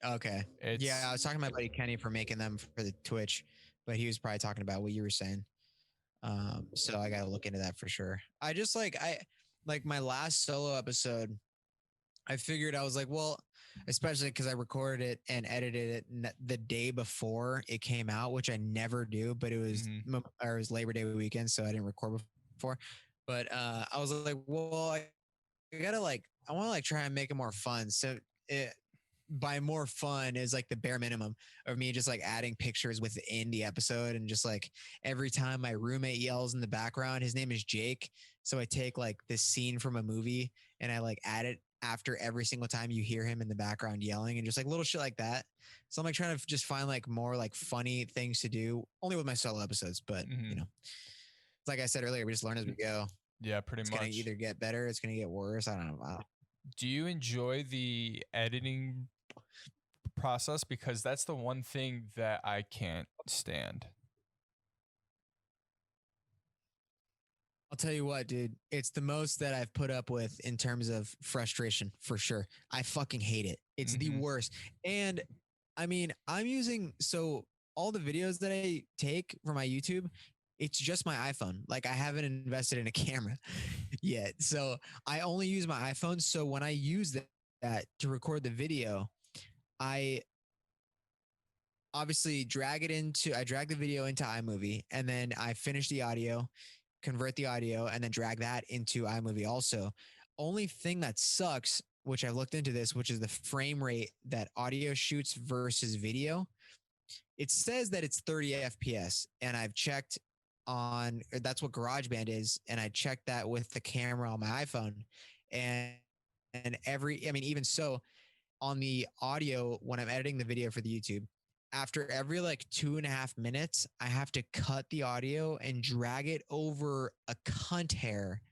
Okay. It's Yeah, I was talking to my buddy Kenny for making them for the Twitch, but he was probably talking about what you were saying. So I got to look into that for sure. I like my last solo episode. I figured I was like, well, especially because I recorded it and edited it the day before it came out, which I never do. But it was or it was Labor Day weekend, so I didn't record before. But I was like, well, I gotta like I want to like try and make it more fun. So it, by more fun is like the bare minimum of me just like adding pictures within the episode and just like every time my roommate yells in the background, his name is Jake. So I take like this scene from a movie and I like add it after every single time you hear him in the background yelling and just like little shit like that. So I'm like trying to just find like more like funny things to do only with my solo episodes. But you know, it's like I said earlier, we just learn as we go. Yeah, pretty It's much. going to either get better. It's going to get worse. I don't know. Wow. Do you enjoy the editing process? Because that's the one thing that I can't stand. I'll tell you what, dude. It's the most that I've put up with in terms of frustration, for sure. I fucking hate it. It's the worst. And I mean, I'm using so all the videos that I take for my YouTube, it's just my iPhone. Like I haven't invested in a camera yet. So I only use my iPhone. So when I use that to record the video, I obviously drag the video into iMovie and then I finish the audio, convert the audio, and then drag that into iMovie also. Only thing that sucks, which I've looked into this, which is the frame rate that audio shoots versus video. It says that it's 30 FPS, and I've checked on that's what GarageBand is, and I checked that with the camera on my iPhone, and even so, on the audio when I'm editing the video for the YouTube, after every like 2.5 minutes, I have to cut the audio and drag it over a cunt hair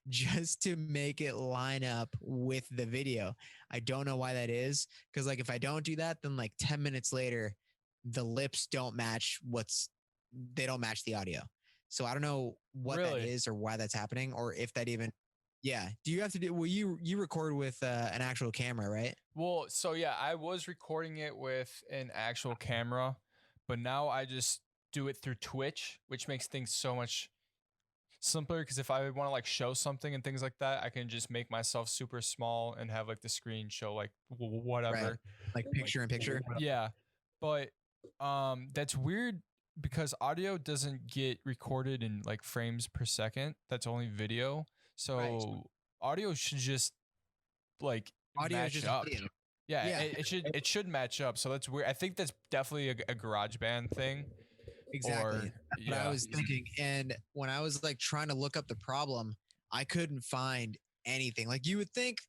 just to make it line up with the video. I don't know why that is. Cause like if I don't do that, then like 10 minutes later, the lips don't match they don't match the audio. So I don't know what that Really? is or why that's happening, or if that even. Yeah. Do you have to do? Well, you record with an actual camera, right? Well, so yeah, I was recording it with an actual camera, but now I just do it through Twitch, which makes things so much simpler because if I want to like show something and things like that, I can just make myself super small and have like the screen show like whatever. Right. Like picture in picture. Yeah. But that's weird because audio doesn't get recorded in like frames per second. That's only video. So audio should just like Audio is match just up. audio. Yeah, Yeah. it should match up. So that's weird. I think that's definitely a garage band thing. Exactly. Or, That's what I was thinking. And when I was like trying to look up the problem, I couldn't find anything. Like you would think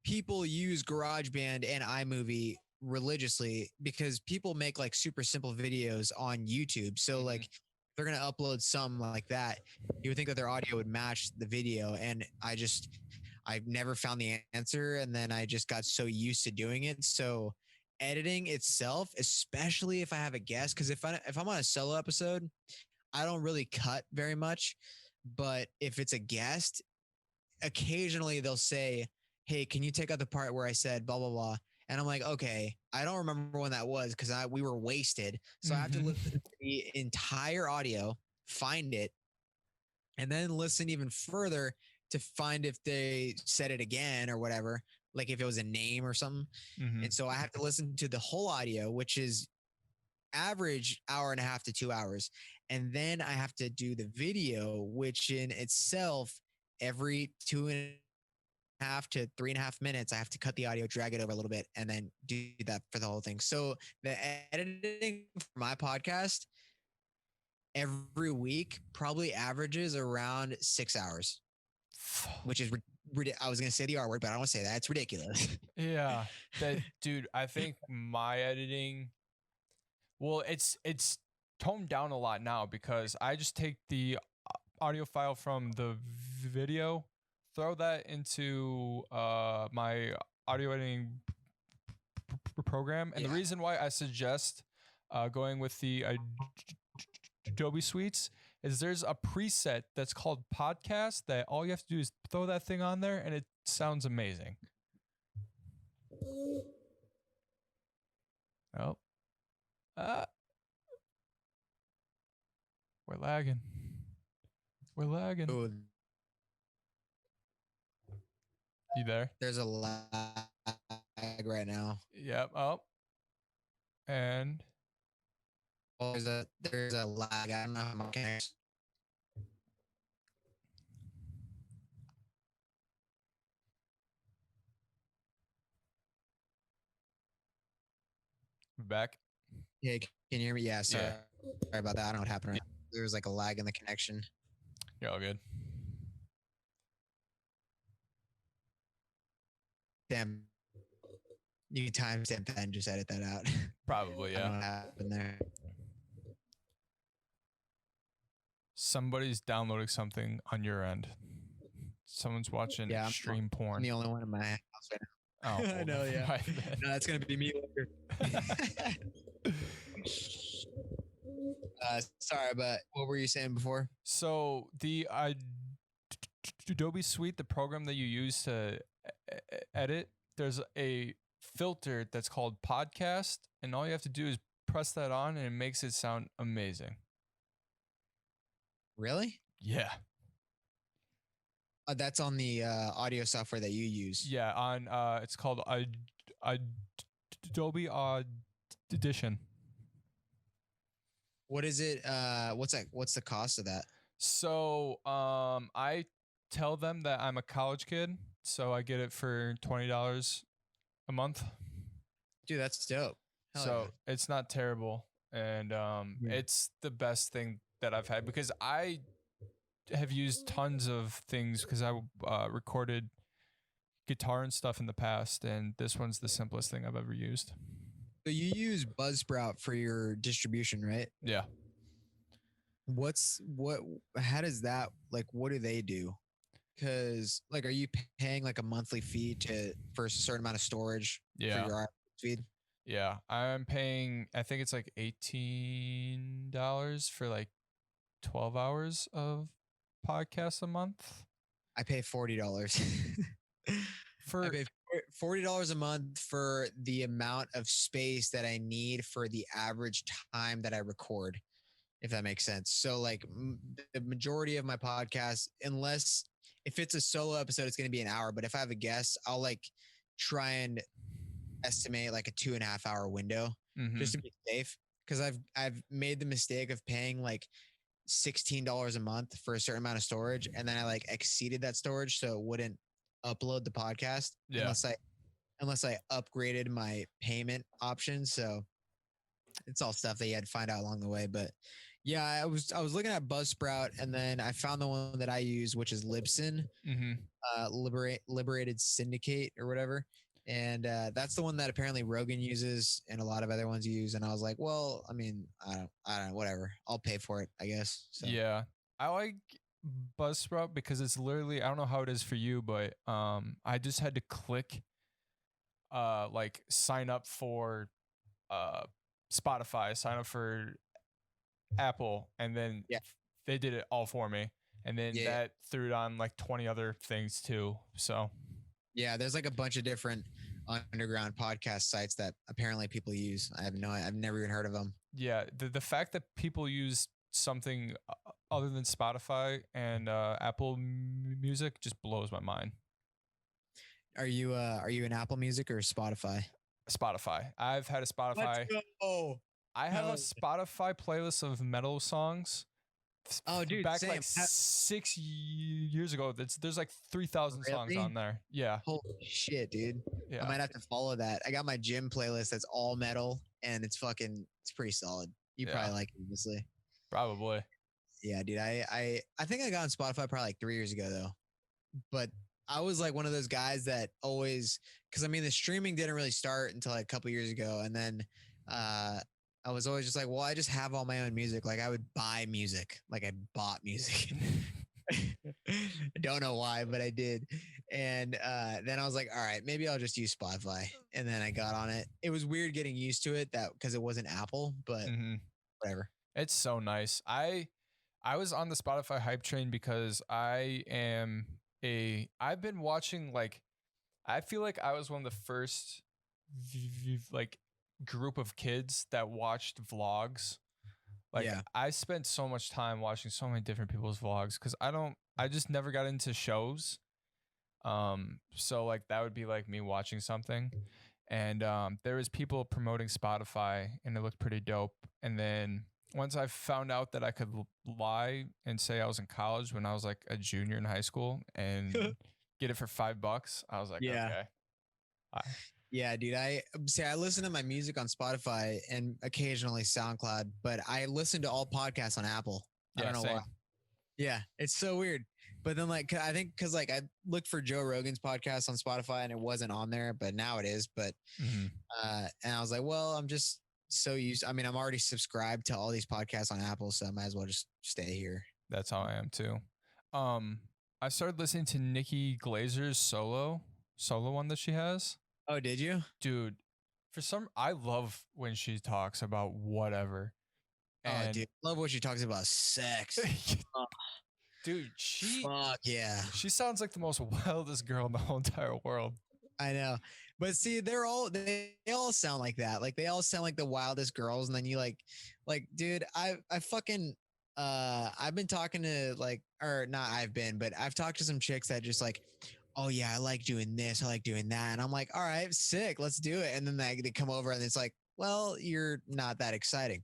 people use GarageBand and iMovie religiously because people make like super simple videos on YouTube. So like they're going to upload some like that. You would think that their audio would match the video. And I've never found the answer. And then I just got so used to doing it. So editing itself, especially if I have a guest, because if I'm on a solo episode, I don't really cut very much. But if it's a guest, occasionally they'll say, "Hey, can you take out the part where I said blah blah blah?" And I'm like, "Okay, I don't remember when that was because we were wasted." So I have to listen to the entire audio, find it, and then listen even further to find if they said it again or whatever, like if it was a name or something. And so I have to listen to the whole audio, which is average hour and a half to 2 hours. And then I have to do the video, which in itself, every 2.5 to 3.5 minutes, I have to cut the audio, drag it over a little bit, and then do that for the whole thing. So the editing for my podcast every week probably averages around 6 hours, which is I was going to say the R word, but I don't want to say that. It's ridiculous. Yeah. Dude, I think my editing, well, it's toned down a lot now because I just take the audio file from the video, throw that into my audio editing program. And the reason why I suggest going with the Adobe Suites is there's a preset that's called podcast that all you have to do is throw that thing on there and it sounds amazing. Oh. We're lagging. We're lagging. Ooh, You there? there's a lag right now. Yep. Oh. And There's a lag. I don't know how my connection. back. Yeah, can you hear me? Yeah, sorry. Sorry about that. I don't know what happened. Right. There was like a lag in the connection. You're all good. Damn. You can timestamp that and just edit that out. Probably, I don't know yeah. what happened there. Somebody's downloading something on your end. Someone's watching extreme porn. I'm the only one in my house right now. Oh, well, no, yeah. right No, that's gonna be me later. Sorry, but what were you saying before? So the Adobe Suite, the program that you use to edit, there's a filter that's called podcast, and all you have to do is press that on, and it makes it sound amazing. Really? Yeah. That's on the audio software that you use. Yeah, on it's called Adobe Audition. What is it? What's that? What's the cost of that? So I tell them that I'm a college kid, so I get it for $20 a month. Dude, that's dope. Hell So yeah. it's not terrible, and it's the best thing that I've had because I have used tons of things because I recorded guitar and stuff in the past, and this one's the simplest thing I've ever used. So you use Buzzsprout for your distribution, right? Yeah. How does that, like, what do they do? Because like, are you paying like a monthly fee for a certain amount of storage for your feed? Yeah, I'm paying. I think it's like $18 for like 12 hours of podcast a month. I pay $40. I For pay $40 a month for the amount of space that I need for the average time that I record, if that makes sense. So, like, the majority of my podcast, unless if it's a solo episode, it's going to be an hour. But if I have a guest, I'll like try and estimate like a 2.5 hour window just to be safe. Because I've made the mistake of paying like $16 a month for a certain amount of storage, and then I like exceeded that storage, so it wouldn't upload the podcast yeah, unless I upgraded my payment option. So it's all stuff that you had to find out along the way. But yeah, I was looking at Buzzsprout, and then I found the one that I use, which is Libsyn, Liberated Syndicate or whatever. And that's the one that apparently Rogan uses and a lot of other ones use. And I was like, well, I mean, I don't know, whatever. I'll pay for it, I guess. So. yeah. I like Buzzsprout because it's literally, I don't know how it is for you, but I just had to click like sign up for Spotify, sign up for Apple, and then Yeah. they did it all for me. And then Yeah. that threw it on like 20 other things too. So Yeah, there's like a bunch of different underground podcast sites that apparently people use. I've never even heard of them. yeah, the fact that people use something other than Spotify and Apple Music just blows my mind. Are you an Apple Music or Spotify? Spotify. I've had a Spotify. Oh, I have a Spotify playlist of metal songs. Oh, dude, back same. like 6 years ago. There's like 3,000 songs on there. Yeah. Holy shit, dude. Yeah. I might have to follow that. I got my gym playlist that's all metal, and it's pretty solid. You probably like it, honestly. Probably. Yeah, dude. I think I got on Spotify probably like 3 years ago though. But I was like one of those guys that always, because I mean the streaming didn't really start until like a couple years ago, and then I was always just like, well, I just have all my own music. Like I would buy music, like I bought music. I don't know why, but I did. And then I was like, all right, maybe I'll just use Spotify. And then I got on it. It was weird getting used to it because it wasn't Apple, but whatever. It's so nice. I was on the Spotify hype train because I've been watching, like, I feel like I was one of the first like group of kids that watched vlogs. Like I spent so much time watching so many different people's vlogs because I just never got into shows. So like that would be like me watching something, and there was people promoting Spotify and it looked pretty dope. And then once I found out that I could lie and say I was in college when I was like a junior in high school and get it for $5, I was like, okay. Yeah, dude. I listen to my music on Spotify and occasionally SoundCloud, but I listen to all podcasts on Apple. I don't know why. Yeah, it's so weird. But then, like, I think because like I looked for Joe Rogan's podcast on Spotify and it wasn't on there, but now it is. But and I was like, well, I'm just so used. I mean, I'm already subscribed to all these podcasts on Apple, so I might as well just stay here. That's how I am too. I started listening to Nikki Glazer's solo one that she has. Oh, did you? Dude, I love when she talks about whatever. And oh, dude, love what she talks about sex. Dude, fuck yeah. She sounds like the most wildest girl in the whole entire world. I know. But see, they all sound like that. Like they all sound like the wildest girls. And then you like, dude, I fucking I've been talking to but I've talked to some chicks that just like, oh yeah, I like doing this, I like doing that. And I'm like, all right, sick, let's do it. And then they come over and it's like, well, you're not that exciting.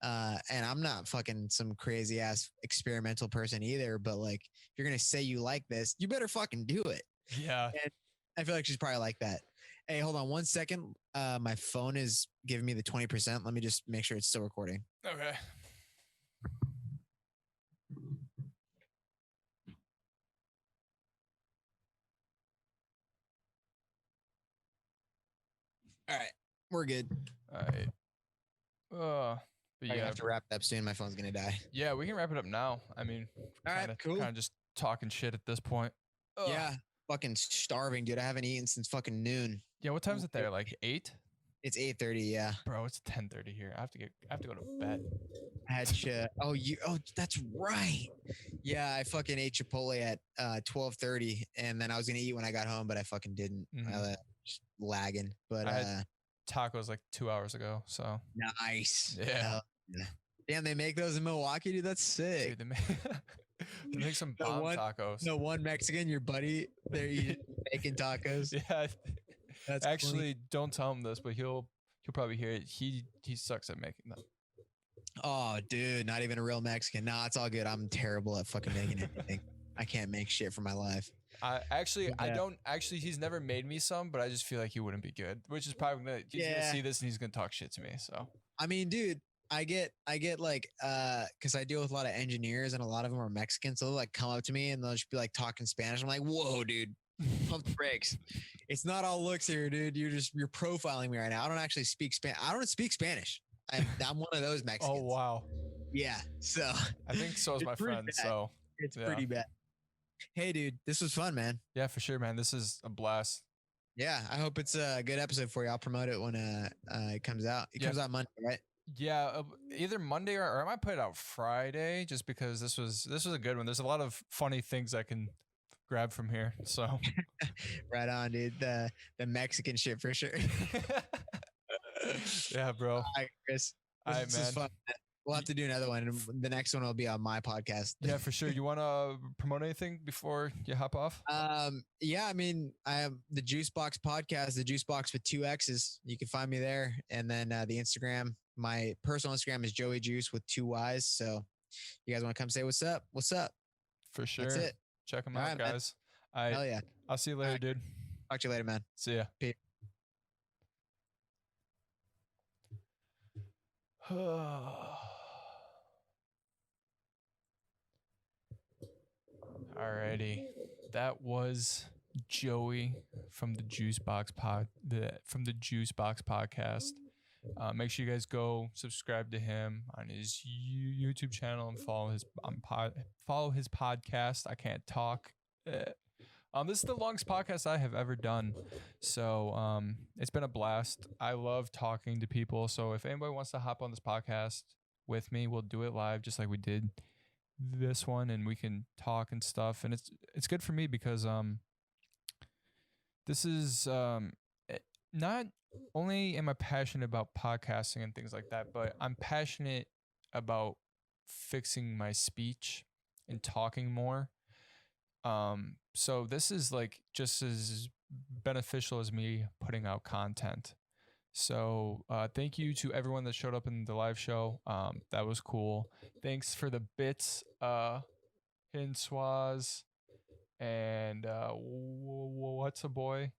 And I'm not fucking some crazy ass experimental person either, but like, if you're going to say you like this, you better fucking do it. Yeah. And I feel like she's probably like that. Hey, hold on 1 second. My phone is giving me the 20%. Let me just make sure it's still recording. Okay. All right, we're good. All right. But yeah, I have to wrap it up soon. My phone's gonna die. Yeah, we can wrap it up now. I mean, all right, cool. Kind of just talking shit at this point. Yeah, fucking starving, dude. I haven't eaten since fucking noon. Yeah, what time is it there? Like 8? It's 8:30. Yeah. Bro, it's 10:30 here. I have to go to bed. Oh, that's right. Yeah, I fucking ate Chipotle at 12:30, and then I was gonna eat when I got home, but I fucking didn't. Just lagging. But I had tacos like 2 hours ago. So nice. yeah. Yeah. Damn, they make those in Milwaukee, dude. That's sick. Dude, they make some bomb tacos. No one Mexican, your buddy, they're making tacos. Yeah. That's actually funny. Don't tell him this, but he'll probably hear it. He sucks at making them. Oh, dude, not even a real Mexican. Nah, it's all good. I'm terrible at fucking making anything. I can't make shit for my life. I don't actually. He's never made me some, but I just feel like he wouldn't be good. Which is probably he's gonna see this and he's gonna talk shit to me. So I mean, dude, I get like because I deal with a lot of engineers and a lot of them are Mexican, so they'll like come up to me and they'll just be like talking Spanish. I'm like, whoa, dude, pump the brakes. It's not all looks here, dude. You're profiling me right now. I don't actually speak Spanish. I don't speak Spanish. I'm one of those Mexicans. Oh wow. Yeah. So I think so is my friend. So it's pretty bad. Hey, dude, this was fun, man. Yeah, for sure, man. This is a blast. Yeah, I hope it's a good episode for you. I'll promote it when it comes out. It comes out Monday, right? Yeah, either Monday or I might put it out Friday, just because this was a good one. There's a lot of funny things I can grab from here. So right on, dude. The Mexican shit for sure. Yeah, bro. All right, Chris. This is fun. We'll have to do another one, and the next one will be on my podcast. Yeah, for sure. You want to promote anything before you hop off? Yeah, I mean, I have the Juice Boxx podcast, the Juice Boxx with 2 X's. You can find me there, and then the Instagram. My personal Instagram is Joey Juice with 2 Y's. So, you guys want to come say what's up? What's up? For sure. That's it. Check them out, guys. Hell yeah. I'll see you later, dude. Talk to you later, man. See ya. Peace. Alrighty, that was Joey from the Juice Boxx podcast. Make sure you guys go subscribe to him on his YouTube channel and follow his podcast. I can't talk. This is the longest podcast I have ever done, so it's been a blast. I love talking to people. So if anybody wants to hop on this podcast with me, we'll do it live, just like we did this one, and we can talk and stuff. And it's good for me because this is not only am I passionate about podcasting and things like that, but I'm passionate about fixing my speech and talking more. So this is like just as beneficial as me putting out content. So thank you to everyone that showed up in the live show. That was cool. Thanks for the bits, Hidden Swaz and What's a Boy.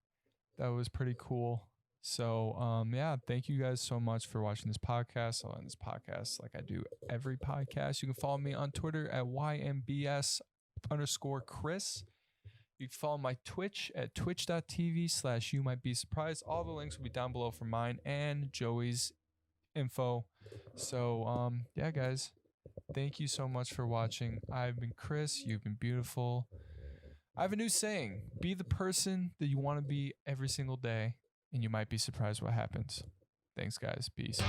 That was pretty cool. So yeah, thank you guys so much for watching this podcast. I'll end this podcast like I do every podcast. You can follow me on Twitter at YMBS_Chris. You can follow my Twitch at twitch.tv/you might be surprised. All the links will be down below for mine and Joey's info. So yeah, guys, thank you so much for watching. I've been Chris. You've been beautiful. I have a new saying: be the person that you want to be every single day, and you might be surprised what happens. Thanks, guys. Peace.